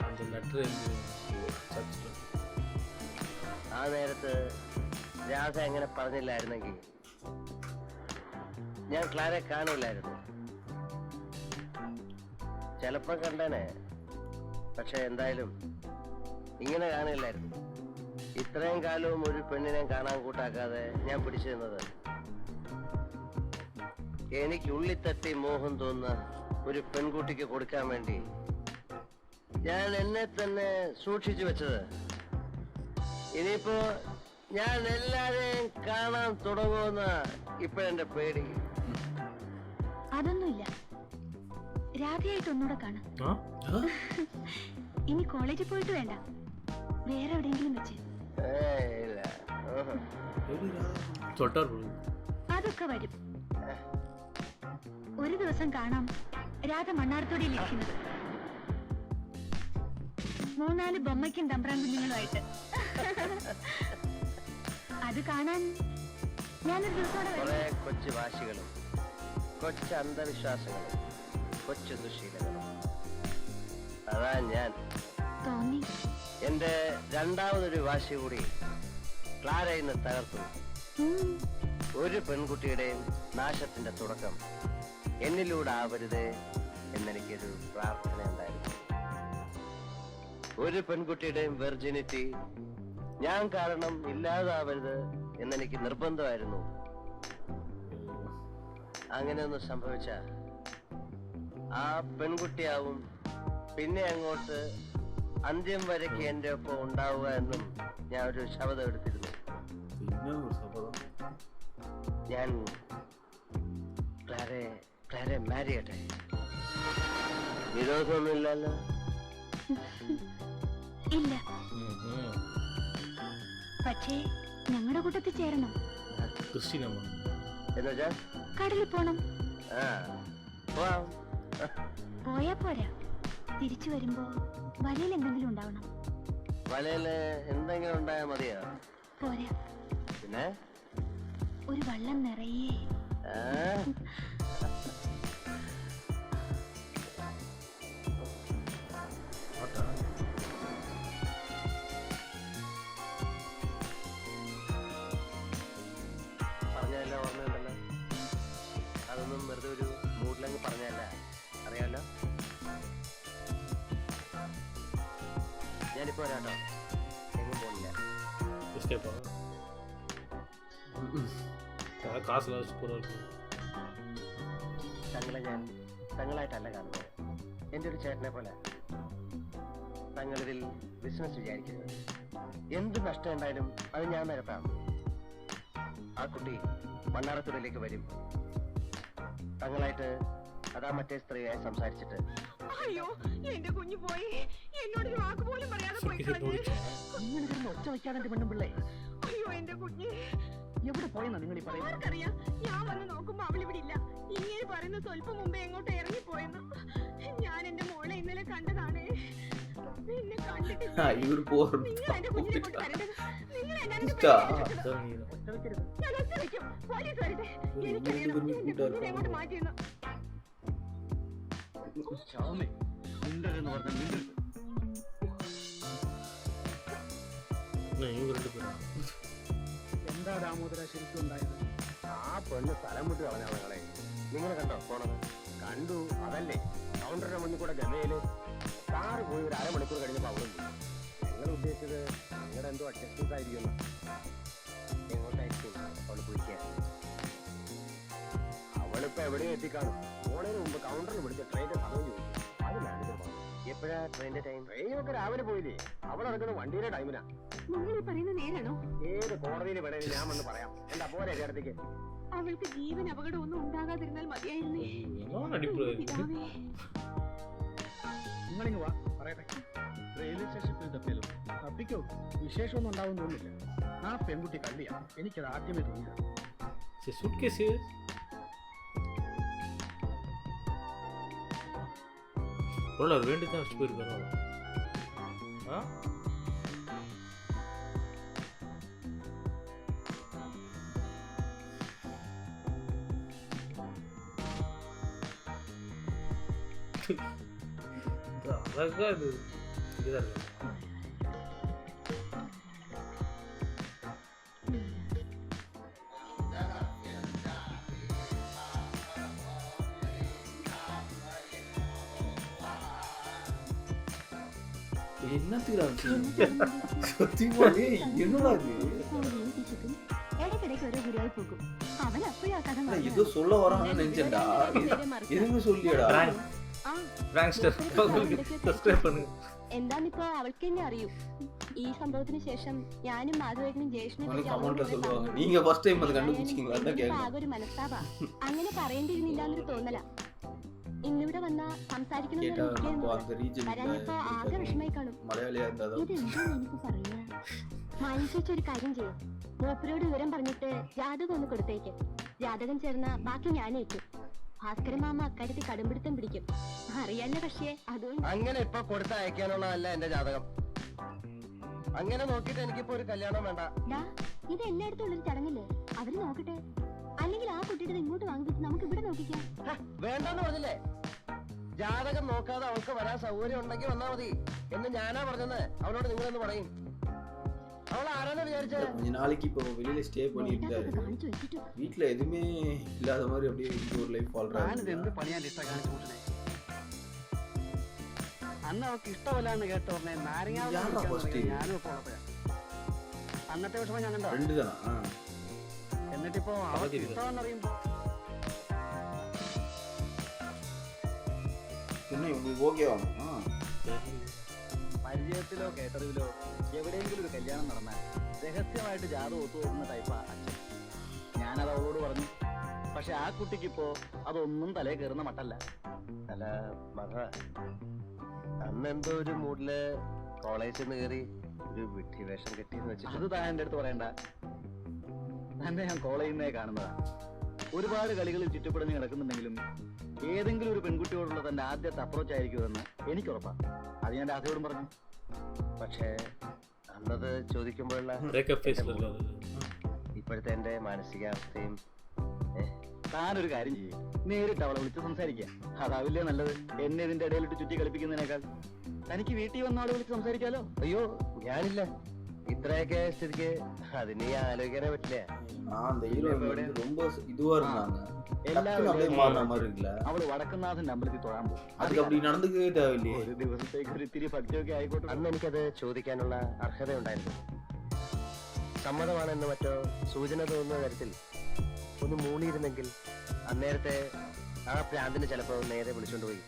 அந்த லெட்டர் எழுதி சர்ச்சில் ആ നേരത്ത് രാധ എങ്ങനെ പറഞ്ഞില്ലായിരുന്നെങ്കിൽ ഞാൻ ക്ലാരെ കാണില്ലായിരുന്നു. ചിലപ്പോൾ കണ്ടേനെ, പക്ഷെ എന്തായാലും ഇങ്ങനെ കാണില്ലായിരുന്നു. ഇത്രയും കാലവും ഒരു പെണ്ണിനെ കാണാൻ കൂട്ടാക്കാതെ ഞാൻ പിടിച്ചു നിന്നത് എനിക്ക് ഉള്ളിത്തട്ടി മോഹം തോന്നുന്ന ഒരു പെൺകുട്ടിക്ക് കൊടുക്കാൻ വേണ്ടി ഞാൻ എന്നെ തന്നെ സൂക്ഷിച്ചു വെച്ചത്. ഇനിയിപ്പോ ഞാൻ എല്ലാരെയും കാണാൻ തുടങ്ങുമെന്ന ഇപ്പോഴെന്റെ പേടി. അതൊന്നുമില്ല, രാധയായിട്ട് ഒന്നുകൂടെ കാണാം. ഇനി കോളേജിൽ പോയിട്ട് വേണ്ട, വേറെ എവിടെയെങ്കിലും വെച്ച്. ഇല്ല. சொல்லிட்டார். അതൊക്കെ വരും. ഒരു ദിവസം കാണാം രാധ മണ്ണാർത്തോടിയിൽ ഇരിക്കുന്നത് 3-4 ബൊമ്മയ്ക്കും തമ്പ്രാൻ കുഞ്ഞുങ്ങളുമായിട്ട്. അത് കാണാൻ ഞാനൊരു ദിവസം കുറെ കൊച്ചു വാശികളും കൊച്ചു അന്ധവിശ്വാസങ്ങളും കൊച്ചു ദുശീലങ്ങളും. അതാ ഞാൻ തോന്നി. എന്റെ രണ്ടാമതൊരു വാശി കൂടി ക്ലാര ഇന്ന് തകർത്തു. ഒരു പെൺകുട്ടിയുടെയും നാശത്തിന്റെ തുടക്കം എന്നിലൂടെ ആവരുത് എന്നെനിക്കൊരു പ്രാർത്ഥന ഉണ്ടായിരുന്നു. ഒരു പെൺകുട്ടിയുടെയും വെർജിനിറ്റി ഞാൻ കാരണം ഇല്ലാതാവരുത് എന്നെനിക്ക് നിർബന്ധമായിരുന്നു. അങ്ങനെയൊന്നും സംഭവിച്ച ആ പെൺകുട്ടിയാവും പിന്നെ അങ്ങോട്ട് അന്ത്യം വരയ്ക്ക് എന്റെ ഒപ്പം ഉണ്ടാവുക എന്നും ഞാൻ ഒരു ശപഥം എടുത്തിരുന്നു. ഞാൻ ക്ലാരെ മാരി ചെയ്യട്ടെ. വിരോധമൊന്നുമില്ലല്ലോ? ഇല്ല, പക്ഷേ ഞങ്ങളുടെ കൂട്ടത്തിൽ ചേരണം. ക്രിസ്ത്യനമ്മ എന്നുവെച്ചാ കടലിൽ പോണം. പോവാം. പോയാ പോരാ, തിരിച്ചു വരുമ്പോ വലയിൽ എന്തെങ്കിലും ഉണ്ടാവണം. വലയില് എന്തെങ്കിലും ഉണ്ടായാൽ മതിയോ? പോരാ, പിന്നെ ഒരു വള്ളം നിറയെ. പറഞ്ഞല്ല, ഓർമ്മയുണ്ടല്ലോ. അതൊന്നും വെറുതെ ഒരു മൂഡിലങ്ങ് പറഞ്ഞല്ല, അറിയാമല്ലോ. ഞാനിപ്പോ വരാട്ടോ, എങ്ങും പോണില്ല. காசுல வச்சு போகிறாரு. തങ്ങളെ ഞാൻ തങ്ങളായിട്ടല്ല കാണുന്നത്, എൻ്റെ ഒരു ചേട്ടനെ പോലെ. തങ്ങളിതിൽ ബിസിനസ് വിചാരിക്കരുത്. എന്ത് നഷ്ടം ഉണ്ടായാലും അത് ഞാൻ നിരത്താം. ആ കുട്ടി മണ്ണാറത്തുള്ളിലേക്ക് വരും. തങ്ങളായിട്ട് അതാ മറ്റേ സ്ത്രീയായി സംസാരിച്ചിട്ട്. അയ്യോ, എന്റെ കുഞ്ഞു പോയി, എന്നോടൊരു വാക്ക് പോലും പറയാതെ പോയി കളഞ്ഞ്. ഒച്ച വയ്ക്കാതെ പെണ്ണും പിള്ളേ, അയ്യോ എന്റെ കുഞ്ഞ് എവിടെ പോയെന്നാ നിങ്ങൾ ഈ പറയുന്നത്? ആർക്കറിയാം. ഞാൻ വന്ന് നോക്കുമ്പോ അവളിവിടെ ഇല്ല. ഇങ്ങനെ പറയുന്ന സ്വല്പം മുമ്പേ എങ്ങോട്ട് ഇറങ്ങിപ്പോയെന്ന്. ഞാൻ എന്റെ മോളെ ഇന്നലെ കണ്ടതാണ്. നിന്നെ കണ്ടിട്ടില്ല. നിങ്ങൾ എന്റെ കുഞ്ഞിനെ കൊണ്ട് തരേണ്ടത്. നിങ്ങൾ ഒച്ച വയ്ക്കരുത്. ഞാൻ ഒച്ച വയ്ക്കും. പോലീസ് വരട്ടെ. എനിക്കറിയണം എന്റെ കുഞ്ഞിനെ എങ്ങോട്ട് മാറ്റിയെന്ന്. ചാമേ മിണ്ടരെന്ന് പറഞ്ഞ മിണ്ടരുത്. എന്താ ദാമോദര ശരിക്കും ഉണ്ടായത്? ആ പെണ്ണ് സ്ഥലം വിട്ട് കളഞ്ഞാളെ. നിങ്ങൾ കണ്ടോ പോണത്? കണ്ടു. അതല്ലേ കൗണ്ടറിന്റെ മുന്നിൽ കൂടെ ഗമയില് കാറ് പോയി ഒരു അരമണിക്കൂർ കഴിഞ്ഞപ്പോ അവളും. ഞങ്ങൾ ഉദ്ദേശിച്ചത് നിങ്ങളുടെ എന്തോ അഡ്ജസ്റ്റ്മെന്റ് ആയിരിക്കും. എങ്ങോട്ടായിരിക്കും അവള് പോയിക്കാൻ? അവളിപ്പോ എവിടെയും എത്തിക്കാണും. പോണതിന് മുമ്പ് കൗണ്ടറിൽ വിളിച്ച ട്രെയിന്റെ സമയം ചോദിച്ചു. അത് മാനേജർ പറഞ്ഞു. എപ്പോഴാ ട്രെയിന്റെ ടൈം? ട്രെയിനൊക്കെ രാവിലെ പോയില്ലേ. അവൾ ഇറങ്ങുന്ന വണ്ടിയുടെ ടൈമിനാ. നിങ്ങൾ പറയുന്ന നേരാണോ? ഏത് കോടതിയിൽ വേണേലും ഞാൻ വന്ന് പറയാം. എന്താ പോരെ ചേട്ടത്തേക്ക്? അവൾക്ക് ജീവൻ അപകടം ഒന്നും ഉണ്ടാകാതിരുന്നാൽ മതിയായിരുന്നേ. என்ன நடிப்பு? പിതാവേ. നിങ്ങളിങ്ങ് വാ പറയട്ടെ. റെയിൽവേ സ്റ്റേഷനിൽ പോയി തപ്പിയല്ലോ. തപ്പിക്കോ, വിശേഷമൊന്നും ഉണ്ടാവും തോന്നില്ല. ആ പെൺകുട്ടി കള്ളിയാ, എനിക്കത് ആദ്യമേ തോന്നിയത്. C'est suitcase. ஒருவேளை அவர் வேண்டி தான் வச்சு போயிருக்காரோ? ஆ அழகா இது இதுதான் இருக்கு. என்னத்துக்குடா சத்தியமா என்னடா இது? ഇടയ്ക്കിടയ്ക്ക് ഓരോ ഗുരുവായി പോകും. അവൻ അപ്പോഴും ആ കഥ நான் ஏதோ சொல்ல வரான்னு நினைச்சேன்டா. எதுவுமே சொல்லியடா. Prankster സബ്സ്ക്രൈബ് பண்ணுங்க. എന്താന്നിപ്പോ അവൾക്ക് തന്നെ അറിയൂ. ഈ സംഭവത്തിന് ശേഷം ഞാനും മാധവേട്ടനും ജയേഷിനെ அவனுக்கு கமெண்ட்ல சொல்லுவாங்க. நீங்க ஃபர்ஸ்ட் டைம் அது கண்டுபிடிச்சீங்களா? அதான் கேக்குறேன். ആകെ ഒരു മനസ്താപ. അങ്ങനെ പറയേണ്ടിയിരുന്നില്ല എന്നൊരു തോന്നല. ഇന്നിവിടെ വന്നാ கேட்டா நம்ம அந்த ரீஜன் വരാനിപ്പോ ആകെ വിഷമായി കാണും. மலையாளியா இருந்தாதான் ഇതെന്താ എനിക്ക് പറയാ? മനസ്സിച്ച് ഒരു കാര്യം ചെയ്യും. മൂപ്പരോട് വിവരം പറഞ്ഞിട്ട് ജാതകം ഒന്ന് കൊടുത്തേക്ക്. ജാതകം ചേർന്ന ബാക്കി ഞാനേറ്റു. ഭാസ്കര മാമ അക്കാര്യത്തിൽ കടുംപിടുത്തം പിടിക്കും. അറിയാല്ല കക്ഷിയെ, അതുകൊണ്ട് അങ്ങനെ ഇപ്പൊ കൊടുത്ത് അയക്കാനുള്ളതല്ല എന്റെ ജാതകം. അങ്ങനെ നോക്കിട്ട് എനിക്കിപ്പോ ഒരു കല്യാണം വേണ്ട. ഡാ, ഇത് എല്ലായിടത്തും ഉള്ളൊരു ചടങ്ങല്ലേ? അവര് നോക്കട്ടെ. അല്ലെങ്കിൽ ആ കുട്ടിയുടെ ഇങ്ങോട്ട് വാങ്ങിച്ചിട്ട് നമുക്ക് ഇവിടെ നോക്കിക്കാം. വേണ്ടെന്ന് പറഞ്ഞില്ലേ? ജാതകം നോക്കാതെ അവൾക്ക് വരാൻ സൗകര്യം ഉണ്ടെങ്കിൽ വന്നാ മതി എന്ന് ഞാനാ പറഞ്ഞത്. അവളോട് നിങ്ങളെന്ന് പറയും. അവൾ ആരാന്ന് വിചാരിച്ചേ? கொஞ்ச நாளைக்கு இப்போ வெளியில ஸ்டே பண்ணியிருந்தாரு. കാണിച്ചു വെച്ചിട്ടു. வீட்ல எதுவுமே இல்லாத மாதிரி அப்படியே ஒரு லைஃப் வாழ்றாரு. ഞാനിത് എന്ത് പണിയാൻ ഇഷ്ട കാണിച്ചു കൂട്ടണേ. അന്ന് അവൾക്ക് ഇഷ്ടമല്ല എന്ന് കേട്ട് പറഞ്ഞേ നാരങ്ങാ ഞാനാ first. ഞാനും ഇപ്പോൾ ഉള്ളത്. അന്നത്തെ വിഷമം ഞാൻ കണ്ടോ? ரெண்டு தானா? എന്നിട്ടിപ്പോ അവൾക്ക് ഇഷ്ടമെന്നറിയുമ്പോ என்ன உங்களுக்கு ஓகேவா? പരിചയത്തിലോ കേട്ടറിവിലോ എവിടെയെങ്കിലും ഒരു കല്യാണം നടന്നാൽ രഹസ്യമായിട്ട് ജാതകം ഒത്തുപോകുന്ന ടൈപ്പാ അച്ഛൻ. ഞാനത് അവളോട് പറഞ്ഞു. പക്ഷെ ആ കുട്ടിക്കിപ്പോ അതൊന്നും തലേ കയറുന്ന മട്ടല്ല. അല്ല മക, അന്ന് എന്തോ ഒരു മൂഡില് കോളേജിൽ നിന്ന് കയറി ഒരു വിട്ടി വേഷം കെട്ടിയെന്ന് വെച്ചിട്ട് അത് താൻ എൻ്റെ അടുത്ത് പറയണ്ട. തന്നെ ഞാൻ കോളേജിൽ നിന്നേ കാണുന്നതാ. ഒരുപാട് കളികളിൽ ചുറ്റപ്പെടഞ്ഞ് കിടക്കുന്നുണ്ടെങ്കിലും ഏതെങ്കിലും ഒരു പെൺകുട്ടിയോടുള്ള തന്റെ ആദ്യത്തെ അപ്രോച്ച് ആയിരിക്കുമെന്ന് എനിക്കുറപ്പാ. അത് ഞാൻ രാധയോടും പറഞ്ഞു. പക്ഷേ അന്നത് ചോദിക്കുമ്പോഴുള്ള ബ്രേക്കപ്പ് ഫേസിലല്ലോ. ഇപ്പോഴത്തെ എന്റെ മാനസികാവസ്ഥയും താനൊരു കാര്യം ചെയ്യും, നേരിട്ട് അവളെ വിളിച്ച് സംസാരിക്കുക. അതാവില്ലേ നല്ലത്, എന്നെ ഇതിന്റെ ഇടയിലിട്ട് ചുറ്റി കളിപ്പിക്കുന്നതിനേക്കാൾ. തനിക്ക് വീട്ടിൽ വന്ന ആളെ വിളിച്ച് സംസാരിക്കാലോ. അയ്യോ ഞാനില്ല. ഇത്രയൊക്കെ സ്ഥിതിക്ക് അതിനെ ആലോചിക്കാനേ പറ്റില്ല. அந்த ஹீரோ வந்து ரொம்ப இதுவா இருந்தாங்க. എല്ലാവരും அப்படியே மாறின மாதிரி இருக்குல்ல. അവള് വടക്കുന്നാഥന്റെ അമ്പലത്തിൽ തൊഴാൻ പോകും. அதுக்கு அப்படி நடந்துக்கவே தேவையில்லையே. ഒരു ദിവസത്തേക്ക് ഒരു ഇത്തിരി ഭക്തിയൊക്കെ ആയിക്കോട്ടെ. അന്ന് എനിക്കത് ചോദിക്കാനുള്ള അർഹതയുണ്ടായിരുന്നു. സമ്മതമാണെന്ന് മറ്റോ സൂചന തോന്നുന്ന തരത്തിൽ ഒന്ന് മൂളിയിരുന്നെങ്കിൽ അന്നേരത്തെ ആ പ്രാന്തിന് ചിലപ്പോൾ നേരെ വിളിച്ചോണ്ട് പോയി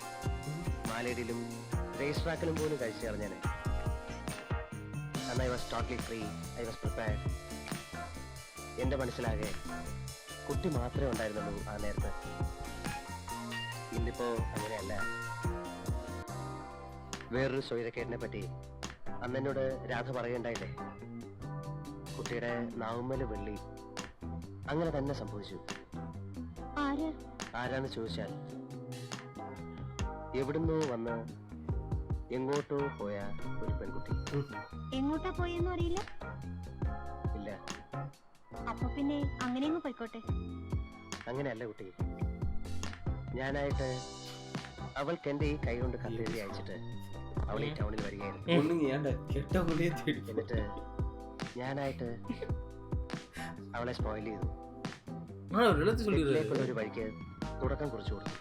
മാലേഡിയിലും റേസ് ട്രാക്കിലും പോലും കഴിച്ചു കളഞ്ഞാണ്. അന്ന് I was totally free, I was prepared. എന്റെ മനസ്സിലാകെ കുട്ടി മാത്രമേ ഉണ്ടായിരുന്നുള്ളൂ ആ നേരത്ത്. ഇന്നിപ്പോ അങ്ങനെയല്ല. വേറൊരു സ്വൈരക്കേടിനെ പറ്റി അന്നെന്നോട് രാധ പറയണ്ടായില്ലേ? കുട്ടിയുടെ നാവുമ്മല് വെള്ളി. അങ്ങനെ തന്നെ സംഭവിച്ചു. ആര്? ആരാന്ന് ചോദിച്ചാൽ എവിടുന്നോ വന്ന് എങ്ങോട്ടോ പോയ ഒരു പെൺകുട്ടി. എങ്ങോട്ടാ പോയെന്നും അറിയില്ല. ഇല്ല, അപ്പൊ പിന്നെ അങ്ങനെയൊന്ന് പോയിക്കോട്ടെ. അങ്ങനെയല്ല കുട്ടി. ഞാനായിട്ട് അവൾക്ക് എന്റെ ഈ കൈ കൊണ്ട് കത്തെഴുതി അയച്ചിട്ട് അവൾ ഈ ടൗണിൽ വരികയായിരുന്നു. பொண்ணுங்க ஏன்டா கெட்டவங்களே தேடி എന്നിട്ട് ഞാനായിട്ട് അവളെ സ്പോയിൽ ചെയ്തു. വീട്ടിലേക്കുള്ള ഒരു വഴിക്ക് തുടക്കം കുറിച്ചു കൊടുത്തു.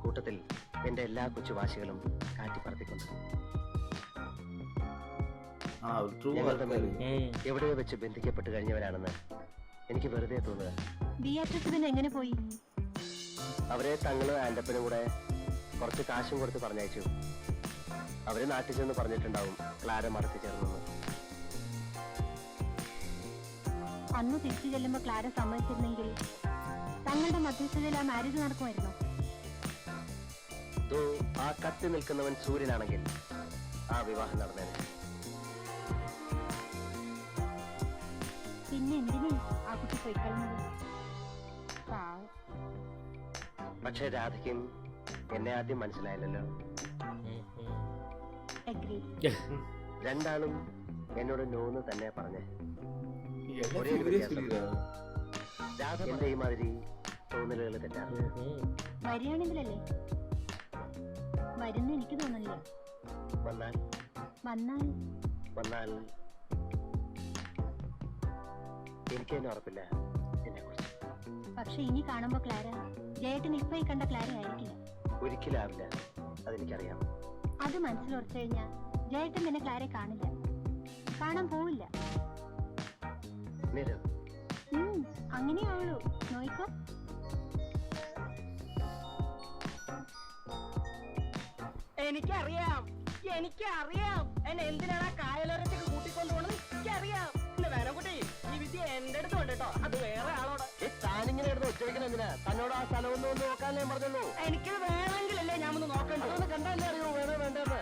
കൂട്ടത്തിൽ എന്റെ എല്ലാ കൊച്ചുവാശികളും കാറ്റിപ്പറത്തിക്കൊണ്ട്. ഞങ്ങൾ തമ്മിൽ എവിടെയോ വെച്ച് ബന്ധിക്കപ്പെട്ട് കഴിഞ്ഞവരാണെന്ന് എനിക്ക് വെറുതെ തോന്നുക. ബിയാട്രിസ് പിന്നെ എങ്ങനെ പോയി? അവരെ തങ്ങളും ആൻഡപ്പനും കൂടെ കുറച്ച് കാശും കൊടുത്ത് പറഞ്ഞയച്ചു. അവര് നാട്ടിൽ ചെന്ന് പറഞ്ഞിട്ടുണ്ടാവും ക്ലാര മടത്തി ചേർന്നെന്ന്. അന്ന് തിരിച്ചു ചെല്ലുമ്പോ ക്ലാര സമ്മതിച്ചിരുന്നെങ്കിൽ തങ്ങളുടെ മധ്യസ്ഥതയിൽ ആ മാരേജ് നടക്കുമായിരുന്നു. ദോ ആ കത്തി നിൽക്കുന്നവൻ സൂര്യനാണെങ്കിൽ ആ വിവാഹം നടന്നേനെ. പിന്നെ എന്തിനാ ആ കുട്ടി പോയിക്കളഞ്ഞത്? പാവം. പക്ഷെ രാധയ്ക്കും എന്നെ ആദ്യം മനസ്സിലായില്ലല്ലോ. അഗ്രി. രണ്ടാളും എന്നോട് നോന്ന് തന്നെ പറഞ്ഞേ. எல்லாம் ஒரே ஒரு serious வித்தியாசம். இல்லையா? രാധ എന്റെ ഈ മാതിരി തോന്നലുകൾ തെറ്റാറില്ല. വരികയാണെങ്കിലല്ലേ? വരുന്ന എനിക്ക് തോന്നുന്നില്ല. വന്നാൽ വന്നാൽ വന്നാൽ എനിക്ക് തന്നെ ഉറപ്പില്ല എന്നെ കുറിച്ച്. പക്ഷെ ഇനി കാണുമ്പോ ക്ലാര ജയേട്ടൻ ഇപ്പൊ ഈ കണ്ട ക്ലാര ആയിരിക്കില്ല. ഒരിക്കലാവില്ല, അതെനിക്കറിയാം. അത് മനസ്സിലുറച്ചു കഴിഞ്ഞാ ജയേട്ടൻ പിന്നെ ക്ലാരെ കാണില്ല, കാണാൻ പോവില്ല. നിരു, അങ്ങനെയാവുള്ളൂ. നോയിക്കോ. എനിക്കറിയാം എന്നെ എന്തിനാണ് കായലോരത്തേക്ക് കൂട്ടിക്കൊണ്ടുപോകണത് എനിക്കറിയാം. വേനക്കുട്ടി, ഈ വിദ്യ എന്റെ അടുത്ത് ഉണ്ട് കേട്ടോ, അത് വേറെ ആളോട്. താനിങ്ങനെ എടുത്ത് ഒച്ചവെക്കണ എന്തിനാ? തന്നോട് ആ സ്ഥലം ഒന്ന് നോക്കാനേ പറഞ്ഞുള്ളൂ. എനിക്ക് വേണമെങ്കിലല്ലേ ഞാൻ ഒന്ന് നോക്കണ്ടോ? അതൊന്ന് കണ്ടല്ലേ അറിയോ വേണോ വേണ്ടത്.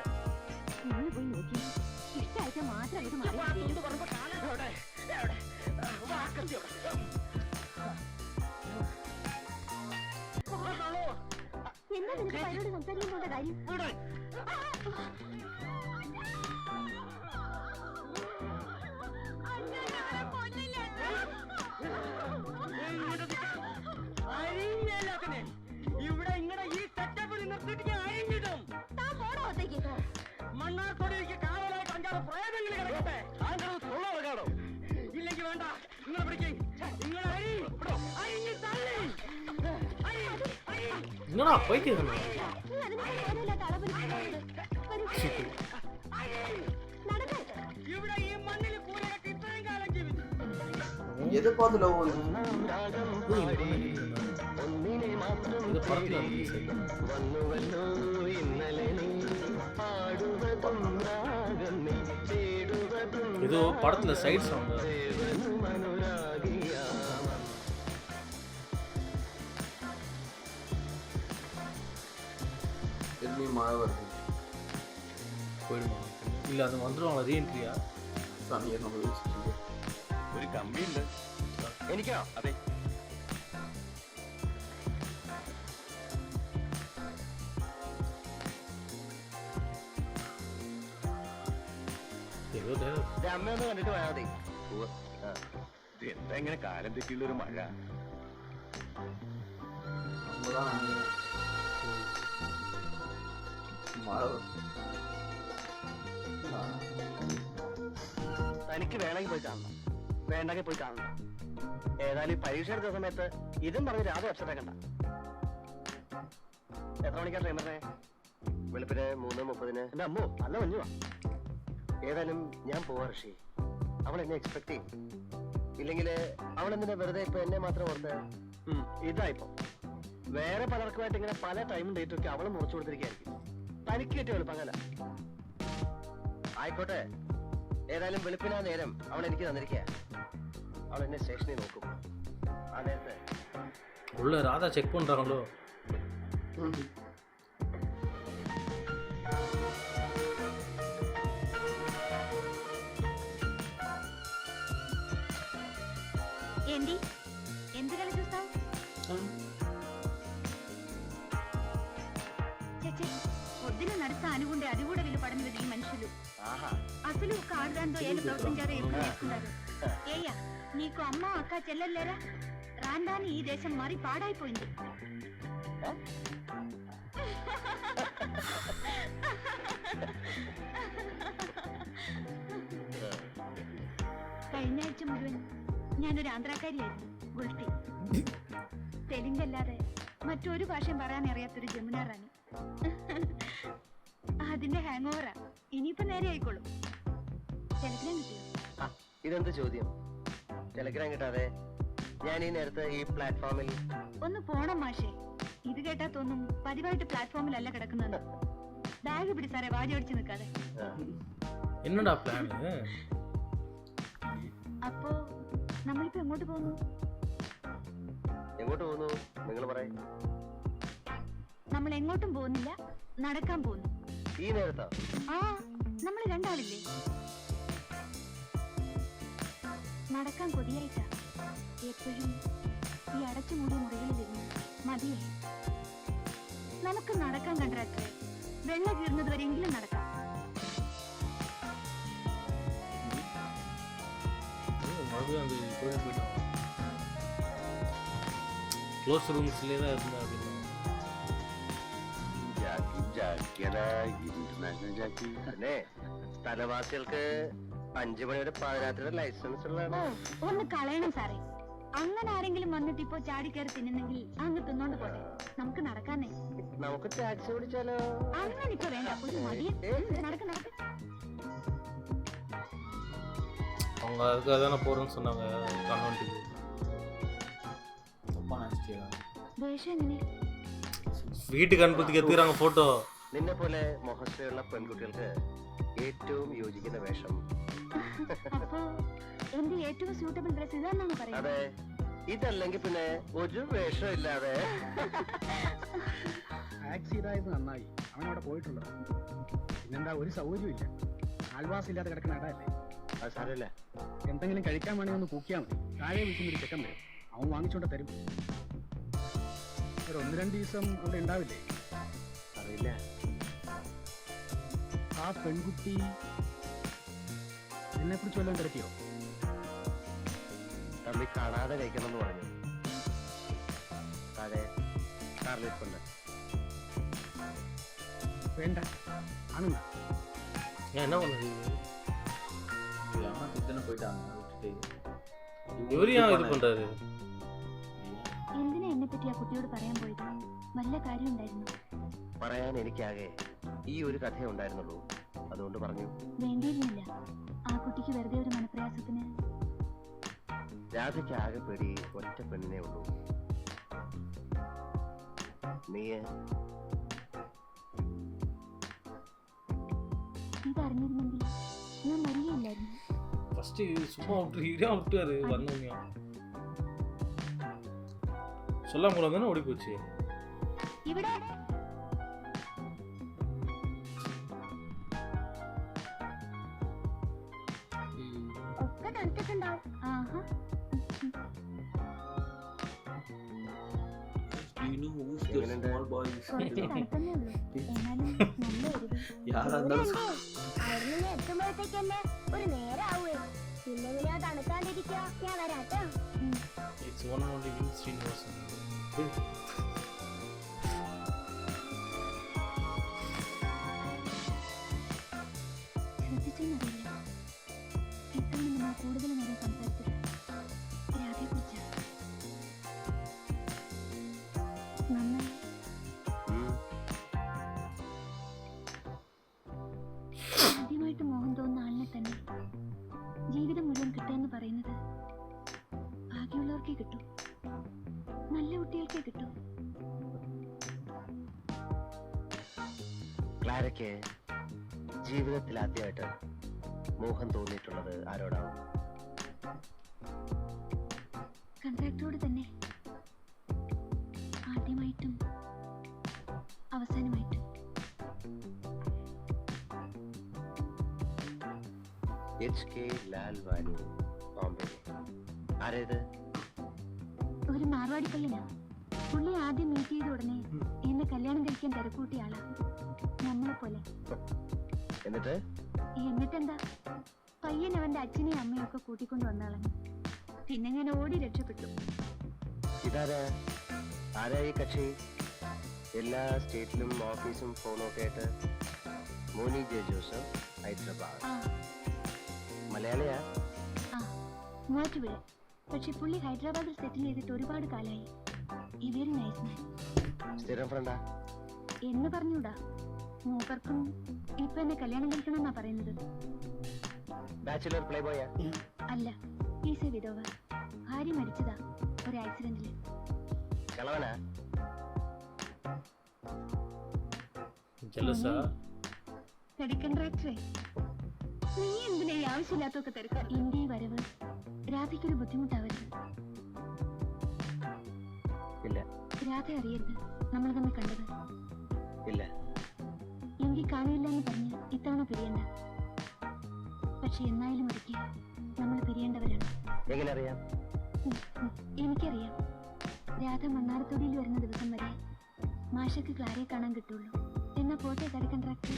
ഇന്ന് പോയി നോക്കി ഇഷ്ടാഴ്ച മാത്രം ഇത് അപ്പൊ ആ തുണ്ട് പറയുമ്പോ കാണാൻ എവിടെ? എവിടെ? വാക്കത്തി എവിടെ? എന്താ നിനക്ക് പലരോട് സംസാരിക്കുമ്പോഴത്തെ കാര്യം? ഇവിടെ. അഴിഞ്ഞേലാക്കനെ. ഇവിടെ ഇങ്ങനെ ഈ സെറ്റപ്പിൽ നിർത്തിയിട്ട് ഞാൻ അഴിഞ്ഞിടും. താൻ പോടോ ഒത്തേക്ക്. മണ്ണാർക്കൊടിക്ക് കാവലായിട്ട് 5-6 പ്രേതങ്ങൾ കിടക്കട്ടെ. താങ്കൾ തുള്ളോ ഇല്ലെങ്കിൽ വേണ്ട, നിങ്ങളെ പിടിക്കും. നിങ്ങൾ അഴിഞ്ഞ് തള്ളി. என்னடா பைத்தியம் നീ അതിനൊക്കെ നേരമില്ലാത്ത അളവിൽ നടക്കേ. ഇവിടെ ഈ മണ്ണിൽ കൂരൊക്കെ ഇത്രയും കാലം ജീവിച്ചു. எதை பார்த்து லவ் வந்து இது படத்துல ஏதோ படத்துல சைட் சவுண்ட். திரும்பி மழை வருது. போயிடுமா? இல்ல அது வந்துருவாங்களா ரீஎன்ட்ரியா? சாமியை நம்ம யோசிச்சுட்டு ഒരു കമ്പിയുണ്ട്. എനിക്കോ? അതെ. ஏதோ അമ്മയൊന്ന് കണ്ടിട്ട് പോയാൽ മതി. ഇത് എന്താ ഇങ്ങനെ കാലം തെറ്റിയുള്ള ഒരു മഴ? நம்ம தான் மழை வருது. തനിക്ക് വേണമെങ്കിൽ പോയി കാണണം, വേണ്ടെങ്കിൽ പോയി കാണണം. ഏതായാലും ഈ പരീക്ഷ എടുത്ത സമയത്ത് ഇതും പറഞ്ഞ് രാധ അപ്സെറ്റ് ആക്കണ്ട. എത്ര മണിക്കാ ട്രെയിൻ പറഞ്ഞേ? വെളുപ്പിന് 3:30. എന്റെ അമ്മോ, നല്ല മഞ്ഞുവാ. ഏതായാലും ഞാൻ പോവാ ഋഷി. അവൾ എന്നെ എക്സ്പെക്ട് ചെയ്യും. ഇല്ലെങ്കിൽ അവൾ എന്തിനാ വെറുതെ ഇപ്പൊ എന്നെ മാത്രം ഓർത്ത്? ഇതായിപ്പോ വേറെ പലർക്കുമായിട്ട് ഇങ്ങനെ പല ടൈമും ഡേറ്റും ഒക്കെ അവൾ മുറിച്ചു കൊടുത്തിരിക്കുകയായിരിക്കും. തനിക്ക് കിട്ടിയ എളുപ്പങ്ങല. ആയിക്കോട്ടെ, ഏതായാലും വെളുപ്പിനാ നേരം അവൾ എനിക്ക് തന്നിരിക്കുക. അവൾ എന്നെ സ്റ്റേഷനിൽ നോക്കും. ആ നേരത്തെ உள்ள ராதா செக் பண்றாங்களோ? ఏంటి ఎందుకలా చూస్తావు? పొద్దున నడుస్తా అనుకుంటే అది కూడా వీళ్ళు పడని ఈ మనుషులు. ఆహా, అసలు ఒక ఆడదాంతో ఏళ్ళు ప్రవర్తించారో ఎప్పుడు నేర్చుకున్నారు? ఏయ్యా, నీకు అమ్మ అక్క చెల్లెళ్ళేరా? రాందాని ఈ దేశం మరి పాడైపోయింది. കഴിഞ്ഞ ആഴ്ച മുഴുവൻ ഞാനൊരു ആന്ധ്രാക്കാരിയായിരുന്നു. ഗുൾട്ടി. തെലുങ്കല്ലാതെ മറ്റൊരു ഭാഷയും പറയാൻ അറിയാത്തൊരു ജമുന റാണി. അതിന്റെ ഹാങ് ഓവറാ. ഇനിയിപ്പോ നേരെ ആയിക്കോളും. ടെലിഗ്രാം കിട്ടിയോ? ഇതെന്ത് ചോദ്യം? ടെലിഗ്രാം കിട്ടാതെ ഞാൻ ഈ നേരത്തെ ഈ പ്ലാറ്റ്ഫോമിൽ ഒന്ന് പോണം മാഷേ. ഇത് കേട്ടാ തോന്നും പതിവായിട്ട് പ്ലാറ്റ്ഫോമിലല്ല കിടക്കുന്നത്. ബാഗ് പിടിച്ചാരെ വാജി ഓടിച്ചു നിൽക്കാതെ. என்னடா பிளான்? അപ്പോ നമ്മളിപ്പോ എങ്ങോട്ട് പോകുന്നു? എങ്ങോട്ട് പോകുന്നു നിങ്ങൾ പറയും. നമ്മൾ എങ്ങോട്ടും പോകുന്നില്ല, നടക്കാൻ പോകുന്നു. ഈ നേരത്തോ? ആ, നമ്മൾ രണ്ടാളില്ലേ? നടക്കാൻ കൊതിയായിട്ടാ എപ്പോഴും ഈ അടച്ചുമൂടിയ മുറികളിലിരുന്ന് മതിയേ. നമുക്ക് നടക്കാൻ കണ്ടാക്ടറെ, വെള്ളം കീറുന്നത് വരെയെങ്കിലും നടക്കാം. மறுபடியும் அந்த கோயில் போயிட்டோம். க்ளோஸ் ரூம்ஸ்லேயே தான் இருந்தா அப்படின்னா പിന്നെ സ്ഥലവാസികൾക്ക് 5 മണി വരെ പാതിരാത്രിയുടെ ലൈസൻസ് ഓ, ഉള്ളതാണ്. ഒന്ന് കളയണം സാറേ. അങ്ങനെ ആരെങ്കിലും വന്നിട്ട് ഇപ്പോ ചാടിക്കയറി തിന്നുന്നെങ്കിൽ അങ്ങ് തിന്നോണ്ട് പോട്ടെ. നമുക്ക് നടക്കാന്നേ. നമുക്ക് ടാക്സി ഓടിച്ചാലോ? അങ്ങനെ ഇപ്പൊ വേണ്ട, ഒരു മടിയ. നടക്ക നടക്ക. அவங்க அதுக்காக தானே போகிறேன்னு சொன்னாங்க கான்வென்ட்டுக்கு. தப்பா நினைச்சிட்டியா? വേഷം എങ്ങനെ? வீட்டுக்கு அனுப்புறதுக்கு எடுத்துக்கிறாங்க ஃபோட்டோ. നിന്നെ പോലെ മോഹശ്രീയുള്ള പെൺകുട്ടികൾക്ക് ഏറ്റവും യോജിക്കുന്ന വേഷം. അപ്പോ എന്റെ ഏറ്റവും സ്യൂട്ടബിൾ ഡ്രസ് ഇതാണെന്നാണ് പറയുന്നത്. അതെ, ഇതല്ലെങ്കിൽ പിന്നെ ഒരു വേഷം ഇല്ലാതെ. ടാക്സി ഇതായത് നന്നായി, അവനവിടെ പോയിട്ടുള്ളത്. പിന്നെന്താ, ഒരു സൗകര്യവും ഇല്ല. ആൾവാസം ഇല്ലാതെ കിടക്കുന്ന ഇടയല്ലേ. അത് സാരമില്ല. എന്തെങ്കിലും കഴിക്കാൻ വേണമെങ്കിൽ ഒന്ന് കൂക്കിയാൽ മതി. താഴെ വിളിക്കുന്നൊരു ചെക്കൻ വരും, അവൻ വാങ്ങിച്ചോണ്ട് തരും. ഒരു 1-2 ദിവസം അവിടെ ഉണ്ടാവില്ലേ? അറിയില്ല. ആ പെൺകുട്ടി എന്നെ കുറിച്ച് വല്ലതും തിരക്കിയോ? തമ്മി കാണാതെ കഴിക്കണം എന്ന് പറഞ്ഞു. താഴെ കാറിലിട്ടുണ്ട്. വേണ്ട, ആണെന്നാ. ஏன் என்ன பண்ணுறது? அம்மா கிட்டன போயிட்டாங்க விட்டுட்டு. இவர் ஏன் இது பண்ணுறாரு? എന്തിനാ എന്നെ പറ്റി ആ കുട്ടിയോട് പറയാൻ പോയത്? വല്ല കാര്യം ഉണ്ടായിരുന്നു? പറയാൻ എനിക്കാകെ ഈ ഒരു കഥയേ ഉണ്ടായിരുന്നുള്ളൂ. അതുകൊണ്ട് പറഞ്ഞു. വേണ്ടിയിരുന്നില്ല. ആ കുട്ടിക്ക് വെറുതെ ഒരു മനപ്രയാസത്തിന്. രാധയ്ക്ക് ആകെ പേടി ഒറ്റ പെണ്ണിനെ ഉള്ളൂ. നീ ഇതറിഞ്ഞിരുന്നെങ്കിൽ ഞാൻ മരികയില്ലായിരുന്നു. ஃபஸ்ட்டு சும்மா விட்டு இடியாக விட்டுவாரு வந்தோம்யா. சொல்லாம கூட தானே ஓடி போச்சு. ഇവിടെ ഒക്കെ തണുത്തിട്ടുണ്ടാവും. ആഹാ, Do you know who's the എങ്ങനെയുണ്ട്? small boys? കുറച്ച് തണുത്തന്നേ ഉള്ളൂ. എന്നാലും നല്ല എരിവ്. யாரா இருந்தாலும் അവിടുന്ന് എത്തുമ്പോഴത്തേക്കല്ലേ ഒരു നേരാവേ. പിന്നെ എങ്ങനെയാ തണുക്കാണ്ടിരിക്കുക? ഞാൻ വരാട്ടോ. இட்ஸ் ஒன் அண்ட் ஒன்லி வின் ஸ்ரீனிவாசன். ശ്രദ്ധിച്ചെന്നറിയില്ല, ഇത്തവണ നമ്മൾ കൂടുതൽ നേരം സംസാരിച്ചത് രാധയെക്കുറിച്ചാണ്. നന്നായി. ആദ്യമായിട്ട് മോഹം തോന്നുന്ന ആളിനെ തന്നെ ജീവിതം മുഴുവൻ കിട്ടുമെന്ന് പറയുന്നത് ഭാഗ്യമുള്ളവർക്കേ കിട്ടൂ. നല്ല കുട്ടികൾക്കേ കിട്ടൂ. ക്ലാരയ്ക്ക് ജീവിതത്തിൽ ആദ്യമായിട്ട് മോഹം തോന്നിയിട്ടുള്ളത് ആരോടാണ്? കൺട്രാക്ടറോട് തന്നെ. ആദ്യമായിട്ടും അവസാനമായിട്ടും. HK ലാൽവാനി, ബോംബെ. ആരേത്? ഒരു മാർവാടി പയ്യനാ. പുള്ളി ആദ്യം മീറ്റ് ചെയ്ത ഉടനെ എന്നെ കല്യാണം കഴിക്കാൻ തിരക്കൂട്ടിയ ആളാ. നമ്മളെ പോലെ. എന്നിട്ടെന്താ, പയ്യൻ അവന്റെ അച്ഛനെയും അമ്മയും ഒക്കെ കൂട്ടിക്കൊണ്ട് വന്നാളഞ്ഞു. പിന്നെ ഞാൻ ഓടി രക്ഷപ്പെട്ടു. ഇതാരാ? ആരാ ഈ കക്ഷി? എല്ലാ സ്റ്റേറ്റിലും ഓഫീസും ഫോണും ഒക്കെ ആയിട്ട്. Moni J Joseph, Hyderabad. ആ മലയാളിയാ? ആ, മൂവാറ്റുപുഴ. പക്ഷെ പുള്ളി ഹൈദരാബാദിൽ സെറ്റിൽ ചെയ്തിട്ട് ഒരുപാട് കാലായി. ഈ വെരി നൈസ് മാൻ. സ്ഥിരം ഫ്രണ്ടാ? എന്ന് പറഞ്ഞൂടാ. മൂപ്പർക്കും ഇപ്പൊ എന്നെ കല്യാണം കഴിക്കണമെന്നാ പറയുന്നത്. ബാച്ചുലർ പ്ലേ ബോയാ? അല്ല, ഈസ് എ വിധവ. ഭാര്യ മരിച്ചതാ ഒരു ആക്സിഡന്റില്. കളവനാ? ஜெலஸா? കൺട്രാക്ടറെ, നീ എന്തിനാ ഈ ആവശ്യമില്ലാത്തൊക്കെ തിരക്ക? എന്റെ ഈ വരവ് രാധയ്ക്കൊരു ബുദ്ധിമുട്ടാവരുത്. ഇല്ല. രാധ അറിയരുത് നമ്മൾ തമ്മിൽ കണ്ടത്. ഇല്ല. എങ്കിൽ കാണില്ല എന്ന് പറഞ്ഞ് ഇത്തവണ പിരിയണ്ട. പക്ഷെ എന്നായാലും ഒരിക്കൽ നമ്മൾ പിരിയേണ്ടവരാണ്. എങ്ങനെ അറിയാം? എനിക്കറിയാം. രാധ മണ്ണാറത്തോടിയിൽ വരുന്ന ദിവസം വരെ മാഷക്ക് ക്ലാരയെ കാണാൻ കിട്ടുള്ളൂ. എന്നാ പോട്ടെ കടി കൺട്രാക്ടർ.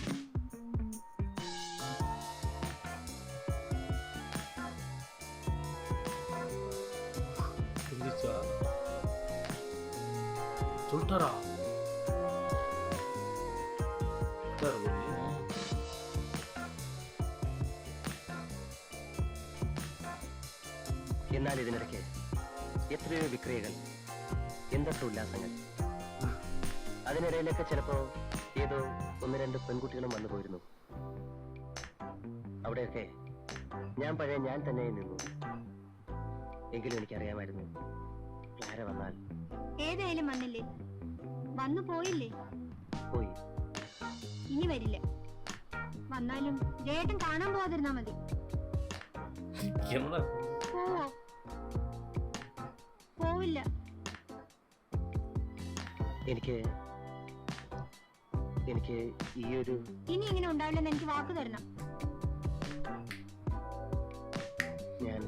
சொல்லிட்டாரா? എന്നാൽ ഇതിനിടയ്ക്ക് എത്രയോ വിക്രിയകൾ, എന്തൊക്കെ ഉല്ലാസങ്ങൾ. അതിനിടയിലൊക്കെ ചിലപ്പോ ഏതോ 1-2 പെൺകുട്ടികളും വന്നു പോയിരുന്നു. അവിടെയൊക്കെ ഞാൻ പഴയ ഞാൻ തന്നെ നിന്നു. എങ്കിലും എനിക്കറിയാമായിരുന്നു ക്ലാര വന്നാൽ. ഏതായാലും വന്നില്ലേ, വന്നു പോയില്ലേ, പോയി. ഇനി വരില്ല. വന്നാലും ജയേട്ടൻ കാണാൻ പോവാതിരുന്നാ മതി. என்னடா പോവോ? പോവില്ല. എനിക്ക് ഈ ഒരു ഇനി ഇങ്ങനെ ഉണ്ടാവില്ലെന്ന് എനിക്ക് വാക്ക് തരണം. ഞാൻ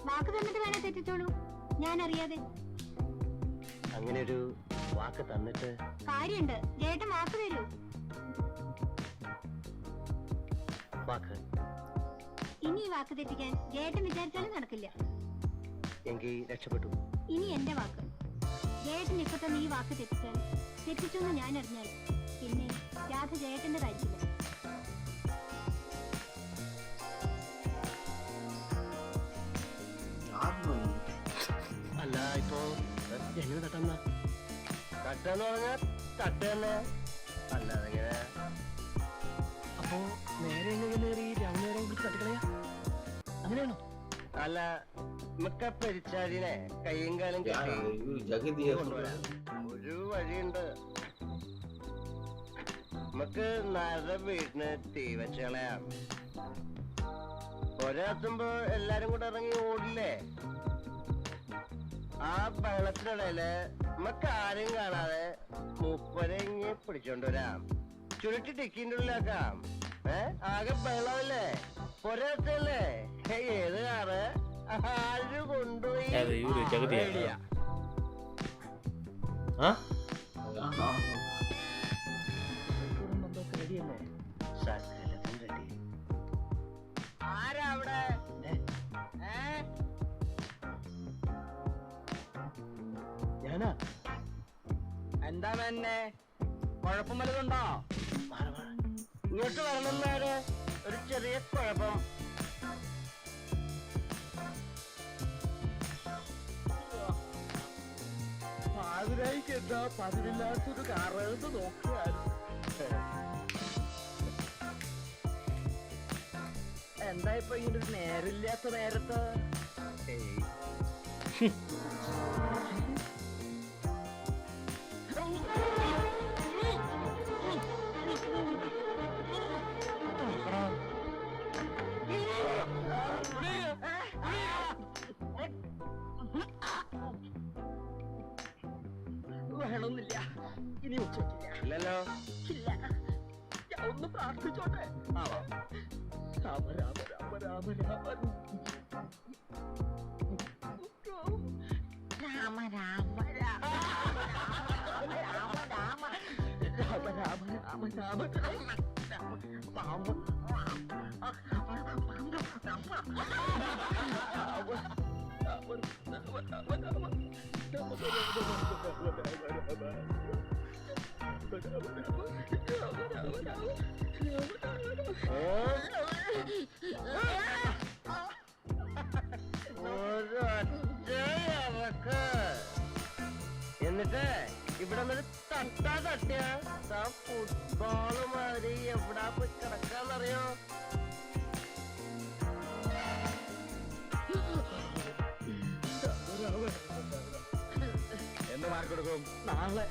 വാക്ക് തന്നിട്ട് വേണേ തെറ്റിച്ചോളൂ, ഞാൻ അറിയാതെ. അങ്ങനെ ഒരു വാക്ക് തന്നിട്ട് കാര്യണ്ട്. ജയേട്ടൻ വാക്ക് തരൂ. വാക്ക് ഇനി ഈ വാക്ക് തെറ്റിക്കാൻ ജയേട്ടൻ വിചാരിച്ചാലും നടക്കില്ല. എങ്കിൽ രക്ഷപ്പെട്ടു. ഇനി എന്റെ വാക്ക്. ജയേട്ടൻ ഇപ്പൊ തന്നെ ഈ വാക്ക് തെറ്റിച്ചാൽ, തെറ്റിച്ചെന്ന് ഞാൻ അറിഞ്ഞാൽ പിന്നെ രാധ ജയേട്ടന്റെ കാര്യമില്ല. അല്ല ഇപ്പോ എങ്ങനെ തട്ടെന്ന് പറഞ്ഞാൽ തട്ട് തന്നെ. അല്ല അതെങ്ങനെ? അപ്പോ നേരെ എങ്ങനെ രാമനേരം പിടിച്ച് തട്ടിക്കളയാ? അങ്ങനെയാണോ? അല്ല മിക്ക പെരിച്ചാരിനെ കയ്യും കാലും കെട്ടി ജഗതിയെ കൊണ്ടുവരാം. ഒരു വഴിയുണ്ട്. നമുക്ക് നേരെ വീട്ടിന് തീ വെച്ച് കളയാം. ഒരെത്തുമ്പോ എല്ലാരും കൂടെ ഇറങ്ങി ഓടില്ലേ? ആ ബഹളത്തിനിടയില് നമുക്ക് ആരും കാണാതെ മൂപ്പരെങ്ങി പിടിച്ചോണ്ട് വരാം. ചുരുട്ടി ടിക്കിന്റെ ഉള്ളിലാക്കാം. ആകെ ബഹളമല്ലേ, ഒരത്തല്ലേ? ഏത് കാറ് ആര് കൊണ്ടുപോയി? அது இவரு ஜெகதியா? ஆ ആരാ അവിടെ? ഞാനാ. എന്താണ് എന്നെ കുഴപ്പം വല്ലതുണ്ടോ? ഇങ്ങോട്ട് വരണമെന്നാര്? ഒരു ചെറിയ കുഴപ്പം. പാതിരായിക്ക് എന്താ പതിവില്ലാത്തൊരു കാറെന്ന് നോക്കുകയായിരുന്നു. എന്താ ഇപ്പൊ ഇങ്ങനെ ഒരു നേരില്ലാത്ത നേരത്ത്? വേണമെന്നില്ല, ഇനി ഉച്ചക്കില്ല. ഇല്ലല്ലോ. ഇല്ല, ഞാൻ ഒന്ന് പ്രാർത്ഥിച്ചോട്ടെ. രാമ രാമ രാമ രാമ രാമ രാമ രാമ രാമ രാമ രാമ എന്നിട്ട് ഇവിടെ നിന്ന് തട്ടിയ ഫുട്ബോള് മാതിരി എവിടാ പോയി കിടക്കാന്നറിയോ? എന്ന് മാർക്കെടുക്കും? നാളെ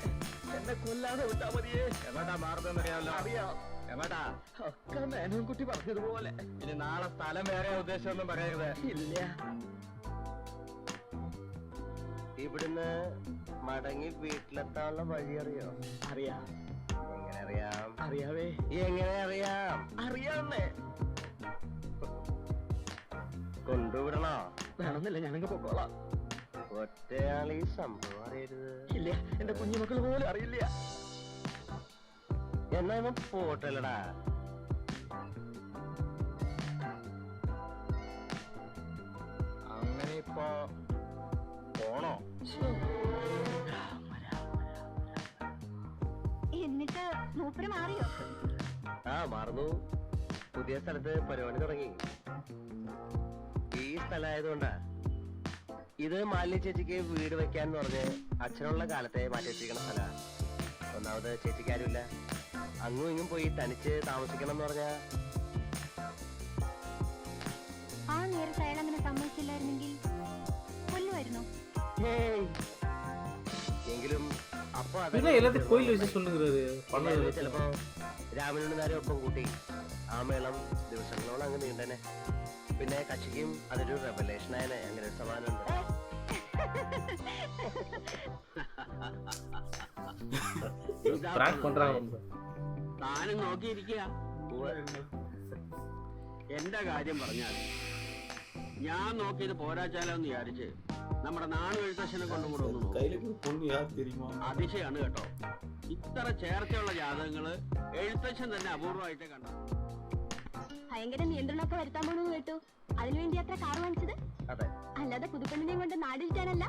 എന്നെ കൊല്ലാതെ വിട്ടാ മതിയേ. എങ്ങോട്ടാ മാറുന്നറിയാമല്ലോ. അറിയാം. എങ്ങോട്ടാ? ഒക്കെ മേനോൻകുട്ടി പറഞ്ഞതുപോലെ. ഇനി നാളെ സ്ഥലം വേറെ ഉദ്ദേശമൊന്നും പറയരുത്. ഇല്ല, ഇവിടുന്ന് മടങ്ങി വീട്ടിലെത്താനുള്ള വഴി അറിയോ? അറിയാം. എങ്ങനെ അറിയാം? അറിയാവേ. എങ്ങനെ അറിയാം? അറിയാന്നേ. കൊണ്ടുവിടണോ? വേണമെന്നില്ല, ഞാനങ്ങ് പൊക്കോളാം. ഒറ്റയാൾ ഈ സംഭവം അറിയരുത്. ഇല്ല, എന്റെ കുഞ്ഞുമക്കൾ പോലും അറിയില്ല. എന്നാ ഇവൻ പോട്ടല്ലടാ. അങ്ങനെ ഇപ്പൊ പോണോ? എന്നിട്ട് മൂപ്പര് മാറിയോ? ആ മറന്നു. പുതിയ സ്ഥലത്ത് പരിപാടി തുടങ്ങി. ഈ സ്ഥലമായതുകൊണ്ടാ. ഇത് മാലിന്യ ചേച്ചിക്ക് വീട് വെക്കാന്ന് പറഞ്ഞ് അച്ഛനുള്ള കാലത്തെ മാറ്റിവെച്ചിരിക്കുന്ന സ്ഥലമാണ്. ഒന്നാമത് ചേച്ചിക്കാരുമില്ല. അങ്ങും ഇങ്ങും പോയി തനിച്ച് താമസിക്കണം എന്ന് പറഞ്ഞാ ആ നേരത്തെ അയാൾ അങ്ങനെ സമ്മതിച്ചില്ലായിരുന്നെങ്കിൽ കൊല്ലുമായിരുന്നു. ഹേയ്. എങ്കിലും അപ്പൊ இல்லை எல்லாத்தையும் கோயில் வச்சு சொல்லுங்கிறது பண்ணது ചിലപ്പോ രാമനുണ്ണാരെ ഒപ്പം കൂട്ടി ആ മേളം ദിവസങ്ങളോളം അങ്ങ് നീണ്ടനെ. പിന്നെ കക്ഷിക്കും അതൊരു റെവലേഷൻ ആയനെ. അങ്ങനെ ഒരു സമാനമുണ്ട്. பிராங்க் பண்றாங்க. താനും നോക്കിയിരിക്കുക. എന്റെ കാര്യം പറഞ്ഞാൽ ഞാൻ നോക്കിയത് പോരാച്ചാലോ എന്ന് വിചാരിച്ച് നമ്മുടെ നാണു എഴുത്തച്ഛനെ കൊണ്ടും കൂടെ ഒന്ന് നോക്കും. கையில பொண்ணு யார் தெரியுமா? അതിശയാണ് കേട്ടോ. ഇത്ര ചേർച്ചയുള്ള ജാതകങ്ങള് എഴുത്തച്ഛൻ തന്നെ അപൂർവമായിട്ടേ കണ്ടു. ഭയങ്കര നിയന്ത്രണമൊക്കെ വരുത്താൻ പോണെന്ന് കേട്ടു. അതിനുവേണ്ടി അത്ര കാർ വാങ്ങിച്ചത്? അതെ. അല്ലാതെ പുതുപ്പെണ്ണിനെയും കൊണ്ട് നാടിരിക്കാനല്ല.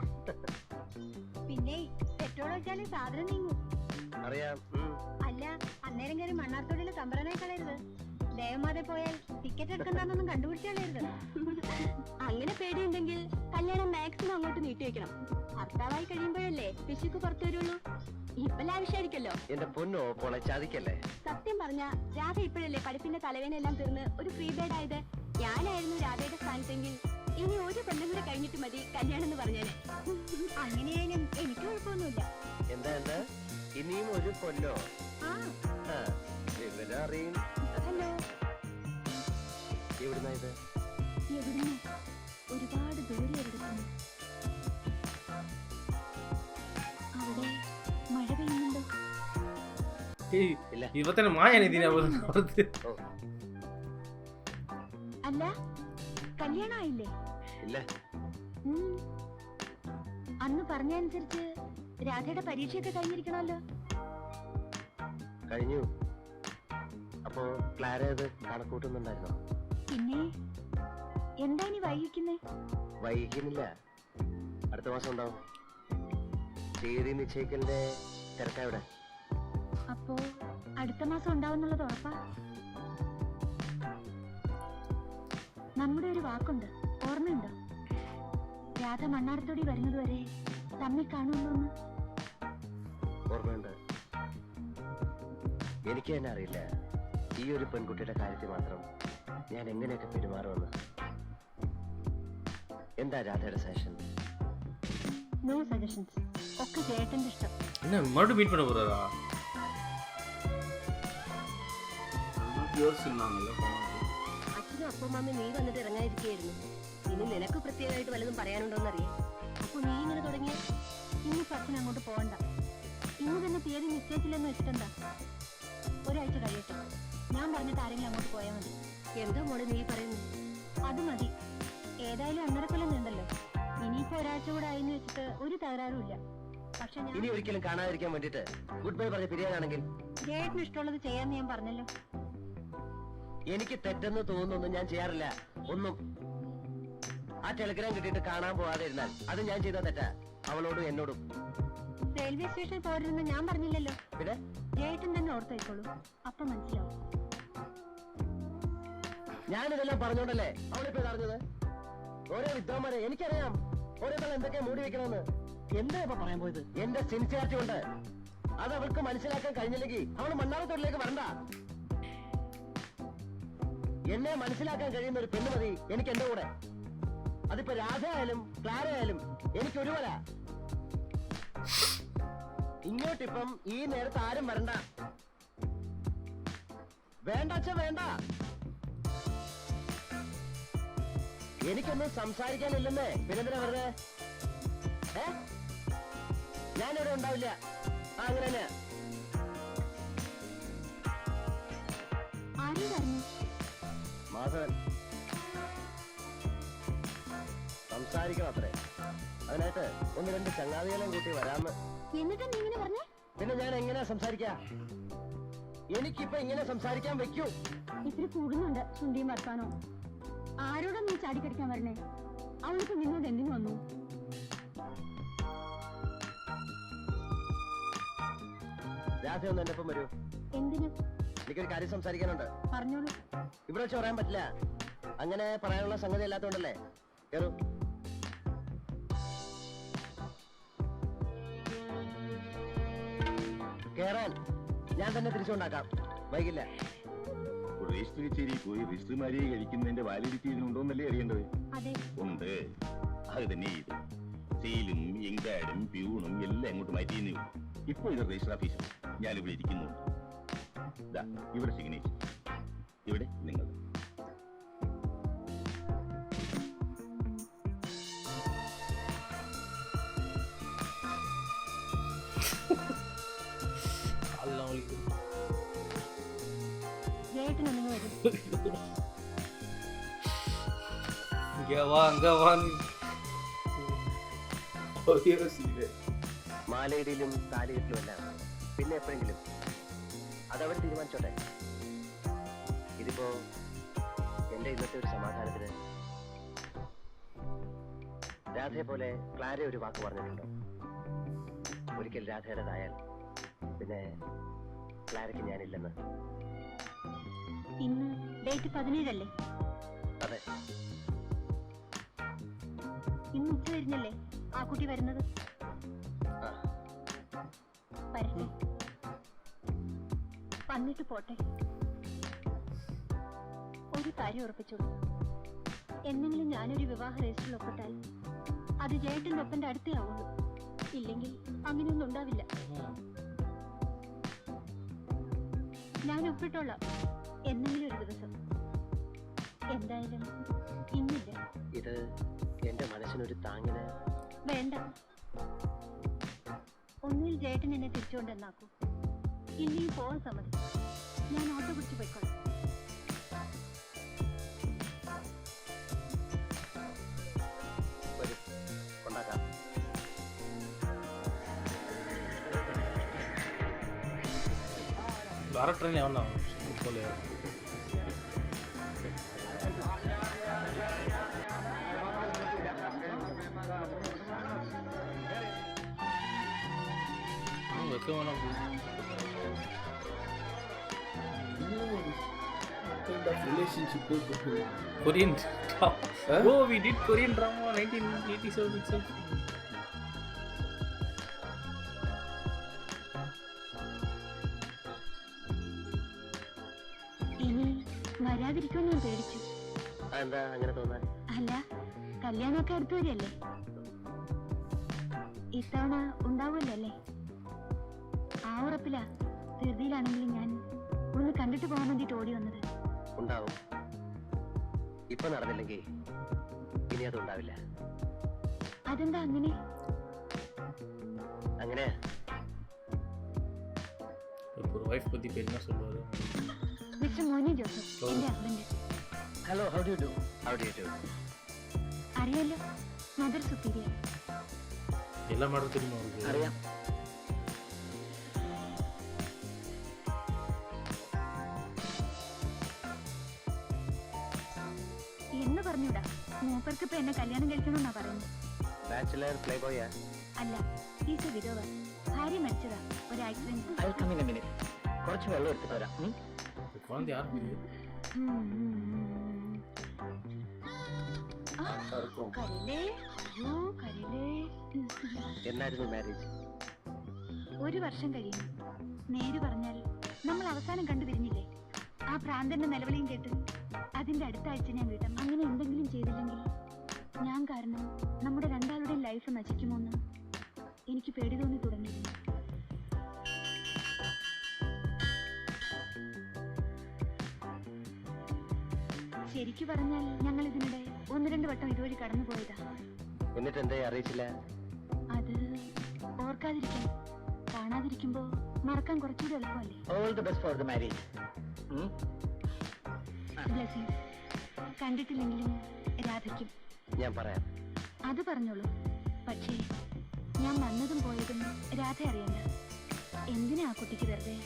പിന്നെ പെട്രോൾ വെച്ചാലേ സാധനം നീങ്ങും. അറിയാം. അല്ല, അന്നേരം കയറി മണ്ണാർത്തോടിയില് തമ്പറനായി കളയരുത്. ദേവമാതെ പോയാൽ ടിക്കറ്റ് എടുക്കണ്ടെന്നൊന്നും കണ്ടുപിടിച്ച് കളയരുത്. അങ്ങനെ പേടിയുണ്ടെങ്കിൽ കല്യാണം മാക്സിമം അങ്ങോട്ട് നീട്ടി വെക്കണം. ഭർത്താവായി കഴിയുമ്പോഴല്ലേ പിശുക്ക് പുറത്തു വരുള്ളൂ. ഇപ്പൊ ലാവിഷായിരിക്കല്ലോ. എന്റെ പൊന്നോ പൊളച്ചാതിക്കല്ലേ. സത്യം പറഞ്ഞ രാധ ഇപ്പോഴല്ലേ പഠിപ്പിന്റെ തലവേനെല്ലാം തീർന്ന് ഒരു ഫ്രീ ബേഡ് ആയത്. ഞാനായിരുന്നു രാധയുടെ സ്ഥാനത്തെങ്കിൽ ഇനി ഒരു കൊല്ലം കൂടെ കഴിഞ്ഞിട്ട് മതി കല്യാണം എന്ന് പറഞ്ഞാല്. അങ്ങനെയായാലും എനിക്ക് കുഴപ്പമൊന്നുമില്ല. എന്താ ഇനിയും ഒരു കൊല്ലോ? ആ ഇവരറിയും. ഹലോ, എവിടുന്നാ ഇത്? എവിടുന്ന്? ഒരുപാട് ദൂരെ എടുക്കുന്നു. അവിടെ മഴ പെയ്യുന്നുണ്ടോ? ഇല്ല. ഇപ്പൊ തന്നെ മായാനിധി അല്ല, കല്യാണമായില്ലേ? ഇല്ല. അന്ന് പറഞ്ഞനുസരിച്ച് രാധയുടെ പരീക്ഷയൊക്കെ കഴിഞ്ഞിരിക്കണമല്ലോ. കഴിഞ്ഞു. അപ്പോ ക്ലാര അത് കണക്കൂട്ടുന്നുണ്ടായിരുന്നോ? പിന്നെ എന്താ ഇനി വൈകിക്കുന്നേ? വൈകിക്കുന്നില്ല. അടുത്ത മാസം ഉണ്ടാവും. തീയതി നിശ്ചയിക്കലിന്റെ തിരക്കാ ഇവിടെ. അപ്പോ അടുത്ത മാസം ഉണ്ടാവുന്നുള്ളത് ഉറപ്പാ? നമ്മുടെ ഒരു വാക്കുണ്ട്, ഓർമ്മയുണ്ടോ? രാധ മണ്ണാർത്തോടി വരുന്നത് വരെ തമ്മിൽ കാണുമെന്നൊന്ന്. ഓർമ്മയുണ്ട്. എനിക്ക് തന്നെ അറിയില്ല ഈ ഒരു പെൺകുട്ടിയുടെ കാര്യത്തിൽ മാത്രം ഞാൻ എങ്ങനെയൊക്കെ പെരുമാറുമെന്ന്. എന്താ രാധയുടെ സജഷൻ? No suggestions. ഒക്കെ ചേട്ടന്റെ ഇഷ്ടം. என்ன மறுபடியும் மீட் பண்ண போறாரா? അച്ഛനും അപ്പം അമ്മ നീ വന്നിട്ട് ഇറങ്ങാതിരിക്കുകയായിരുന്നു. ഇനി നിനക്ക് പ്രത്യേകമായിട്ട് വല്ലതും പറയാനുണ്ടോന്നറിയാം. അപ്പൊ നീ ഇങ്ങനെ തുടങ്ങിയ ഇനിയിപ്പോ അച്ഛൻ അങ്ങോട്ട് പോകണ്ട. ഇന്ന് തന്നെ തീയതി നിശ്ചയിച്ചില്ലെന്ന് വെച്ചിട്ടെന്താ? ഒരാഴ്ച കഴിയട്ടെ. ഞാൻ പറഞ്ഞിട്ട് ആരെങ്കിലും അങ്ങോട്ട് പോയാൽ മതി. എന്താ മോളെ നീ പറയുന്നു? അത് മതി. ഏതായാലും 1.5 കൊല്ലം നീണ്ടല്ലോ. ഇനിയിപ്പോ ഒരാഴ്ച കൂടെ ആയിന്ന് വെച്ചിട്ട് ഒരു തകരാറുമില്ല. പക്ഷെ ഇനി ഒരിക്കലും കാണാതിരിക്കാൻ വേണ്ടിട്ട് ഗുഡ് ബൈ പറഞ്ഞ് പിരിയാനാണെങ്കിൽ ചേട്ടന് ഇഷ്ടമുള്ളത് ചെയ്യാന്ന് ഞാൻ പറഞ്ഞല്ലോ. എനിക്ക് തെറ്റെന്ന് തോന്നുന്നൊന്നും ഞാൻ ചെയ്യാറില്ല. ഒന്നും. ആ ടെലിഗ്രാം കിട്ടിയിട്ട് കാണാൻ പോവാതെ ഇരുന്നാൽ അത് ഞാൻ ചെയ്ത തെറ്റാ. അവളോടും എന്നോടും. റെയിൽവേ സ്റ്റേഷനിൽ പോരുന്ന ഞാൻ പറഞ്ഞില്ലല്ലോ. പിന്നെ ചേട്ടൻ തന്നെ ഓർത്തേക്കോളൂ. അപ്പൊ മനസ്സിലാവും. ഞാനിതെല്ലാം പറഞ്ഞോണ്ടല്ലേ അവളിപ്പോ അറിഞ്ഞത്. ഓരോ വിദ്വാന്മാരെ എനിക്കറിയാം. ഓരോരുത്തർ എന്തൊക്കെയാ മൂടി വെക്കണമെന്ന്. എന്താ ഇപ്പൊ പറയാൻ പോയത്? എന്റെ സിൻസിയാരിറ്റി കൊണ്ട് അത് അവൾക്ക് മനസ്സിലാക്കാൻ കഴിഞ്ഞില്ലെങ്കിൽ അവൾ മണ്ണാറത്തോട്ടിലേക്ക് വരണ്ട. എന്നെ മനസ്സിലാക്കാൻ കഴിയുന്ന ഒരു പെണ്ണ് മതി എനിക്ക് എന്റെ കൂടെ. അതിപ്പോ രാധ ആയാലും ക്ലാര ആയാലും എനിക്ക് ഒരുവല. ഇങ്ങോട്ടിപ്പം ഈ നേരത്ത് ആരും വരണ്ട. വേണ്ട അച്ഛൻ വേണ്ട. എനിക്കൊന്നും സംസാരിക്കാനില്ലെന്നേ. പിന്നെന്തിനാ വെറുതെ ഞാനിവിടെ ഉണ്ടാവില്ല. അങ്ങനെ തന്നെ. ആരും പറഞ്ഞു മാധവൻ സംസാരിക്കണം അത്രേ. അതിനായിട്ട് 1-2 ചങ്ങാതികളും കൂട്ടി വരാന്ന്. എന്നിട്ട് നീ ഇങ്ങനെ പറഞ്ഞേ? പിന്നെ ഞാൻ എങ്ങനെയാ സംസാരിക്കാ? എനിക്കിപ്പോ ഇങ്ങനെ സംസാരിക്കാൻ വെക്കൂ. ഇത്തിരി കൂടുന്നുണ്ട് ചുണ്ടിയും വർത്താനോ. ആരോടാ നീ ചാടിക്കടിക്കാൻ വരണേ? അവൾക്ക് നിന്നോട് എന്തിനു വന്നു? രാധ ഒന്ന് എന്റെ ഒപ്പം വരൂ. എന്തിനു? എനിക്കൊരു കാര്യം സംസാരിക്കാനുണ്ട്. പറഞ്ഞോളൂ. ഇവിടെ വെച്ച് പറയാൻ പറ്റില്ല. അങ്ങനെ പറയാനുള്ള സംഗതി അല്ലാത്തോണ്ടല്ലേ. കേറൂ. കേറാൻ ഞാൻ തന്നെ തിരിച്ചുകൊണ്ടാക്കാം. വൈകില്ല. രജിസ്റ്റർ കച്ചേരി പോയി രജിസ്റ്റർമാരെ കഴിക്കുന്നതിന്റെ വാലിഡിറ്റി ഇതിനുണ്ടോന്നല്ലേ അറിയേണ്ടത്? അതെ. ഉണ്ട്. അത് തന്നെ ഇത് സെയിലും എങ്കാടും പ്യൂണും എല്ലാം അങ്ങോട്ട് മാറ്റിയെന്നേ ഉള്ളൂ. ഇപ്പൊ ഇത് രജിസ്റ്റർ ഓഫീസും ഞാനിവിടെ ഇരിക്കുന്നുണ്ട്. ഇവിടെ സിഗ്നേച്ചർ, ഇവിടെ നിങ്ങൾ. ജയേട്ടനൊന്നും വരും. മാലയിടിയിലും താലികെട്ടിലും എല്ലാം പിന്നെ എപ്പോഴെങ്കിലും അതവർ തീരുമാനിച്ചോട്ടെ. ഇതിപ്പോ എന്റെ ഇന്നത്തെ ഒരു സമാധാനത്തിന് രാധയെ പോലെ ക്ലാര ഒരു വാക്ക് പറഞ്ഞിട്ടുണ്ടോ? ഒരിക്കൽ രാധയുടേതായാൽ പിന്നെ ക്ലാരയ്ക്ക് ഞാനില്ലെന്ന്. ഇന്ന് ഡേറ്റ് 17 അല്ലേ? അതെ. ഇന്ന് ഉച്ച കഴിഞ്ഞല്ലേ ആ കുട്ടി വരുന്നത്? വരട്ടെ, വന്നിട്ട് പോട്ടെ. ഒരു കാര്യം ഉറപ്പിച്ചോളൂ, എന്നെങ്കിലും ഞാനൊരു വിവാഹ രജിസ്റ്ററിൽ ഒപ്പിട്ടാൽ അത് ജയേട്ടന്റെ ഒപ്പന്റെ അടുത്തേ ആവുള്ളൂ. ഇല്ലെങ്കിൽ അങ്ങനെയൊന്നും ഉണ്ടാവില്ല. ഞാൻ ഒപ്പിട്ടോളാം എന്നെങ്കിലും ഒരു ദിവസം. എന്തായാലും ഇന്നില്ല. ഇത് എന്റെ മനസ്സിനൊരു താങ്ങിന്. വേണ്ട, ഒന്നിൽ ജയേട്ടൻ എന്നെ തിരിച്ചുകൊണ്ടെന്നാക്കൂ, ഇല്ലെങ്കിൽ പോകാൻ സമ്മതിക്കും. ഞാൻ ഓട്ടോ പിടിച്ച് പോയിക്കോളാം. കൊണ്ടാക്കാം. வேற ட்ரெயின் எவனா போல வைக்க வேணாம். relationship Korean drama. Oh, we did Korean drama 1987 itself. ഇനി വരാതിരിക്കുമെന്ന് ഞാൻ പേടിച്ചു. എന്താ അങ്ങനെ തോന്നാൻ? അല്ല, കല്യാണമൊക്കെ അടുത്ത് വരികയല്ലേ, ഇത്തവണ ഉണ്ടാവുമല്ലോ അല്ലേ? ആ ഉറപ്പിലാ ധൃതിയിലാണെങ്കിലും ഞാൻ ഒന്ന് കണ്ടിട്ട് പോകാൻ വേണ്ടിട്ട് ഓടി വന്നത്. ഉണ്ടാവും. ഇപ്പൊ നടന്നില്ലെങ്കിൽ ഇനി അത് ഉണ്ടാവില്ല. അതെന്താ അങ്ങനെ? അങ്ങനെ ஒரு வைஃப் பத்தி பேர் என்ன சொல்லுவாரு? മിസ്റ്റർ മോനി ജോസഫ്, എന്റെ husband. Hello, how do you do? How do you do? അറിയാലോ, മദർ സുപ്പീരിയർ. எல்லா மாடலும் தெரியுமா உங்களுக்கு? അറിയാം. എന്ന് പറഞ്ഞൂടാ, മൂപ്പർക്ക് ഇപ്പൊ എന്നെ കല്യാണം കഴിക്കണമെന്നാ പറയുന്നത്. ബാച്ചിലർ പ്ലേ ബോയാ? അല്ല, ഈസ് എ വിഡോവർ. ഭാര്യ മരിച്ചതാ ഒരു accident. I come in a minute. കുറച്ച് വെള്ളം എടുത്തിട്ട് വരാം. குழந்தை யாருக்கு? കരലേ, അയ്യോ കരലേ. എന്നായിരുന്നു മാരേജ്? 1 വർഷം കഴിയും. നേര് പറഞ്ഞാൽ നമ്മൾ അവസാനം കണ്ടു പിരിഞ്ഞില്ലേ, ആ ഭ്രാന്തന്റെ നിലവിളിയും കേട്ട് അതിന്റെ അടുത്ത ആഴ്ച ഞാൻ വീട്ടം. അങ്ങനെ എന്തെങ്കിലും ചെയ്തില്ലെങ്കിൽ ഞാൻ കാരണം നമ്മുടെ രണ്ടാളുടെയും ലൈഫ് നശിക്കുമോന്ന് എനിക്ക് പേടി തോന്നി തുടങ്ങിയിരുന്നു. ശരിക്കു പറഞ്ഞാൽ ഞങ്ങൾ ഇതിനിടെ 1-2 വട്ടം ഇതുവഴി കടന്നു പോയതാ. എന്നിട്ട് എന്താ അറിയിച്ചില്ല? അത് ഓർക്ക ഓർക്കാതിരിക്കാൻ, കാണാതിരിക്കുമ്പോ മറക്കാൻ കുറച്ചുകൂടി എളുപ്പമല്ലേ? All the best for the marriage. Blessy, കണ്ടിട്ടില്ലെങ്കിലും രാധയ്ക്കും ഞാൻ പറയാം. അത് പറഞ്ഞോളൂ. പക്ഷേ ഞാൻ വന്നതും പോയതും രാധ അറിയണ്ട. എന്തിനാ ആ കുട്ടിക്ക് വെറുതെ?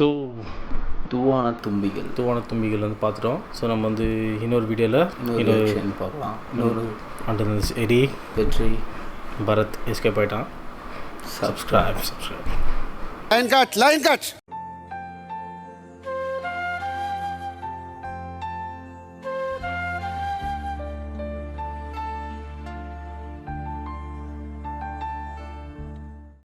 ஸோ தூவான தும்பிகள் தூவானத்தும்பிகள் வந்து பார்த்துட்டோம். ஸோ நம்ம வந்து இன்னொரு வீடியோவில் இன்னொரு action பார்க்கலாம். இன்னொரு அண்ட் எடி வெற்றி பரத் எஸ்கேப் ஆகிட்டான். Subscribe subscribe. Line cut, line cut.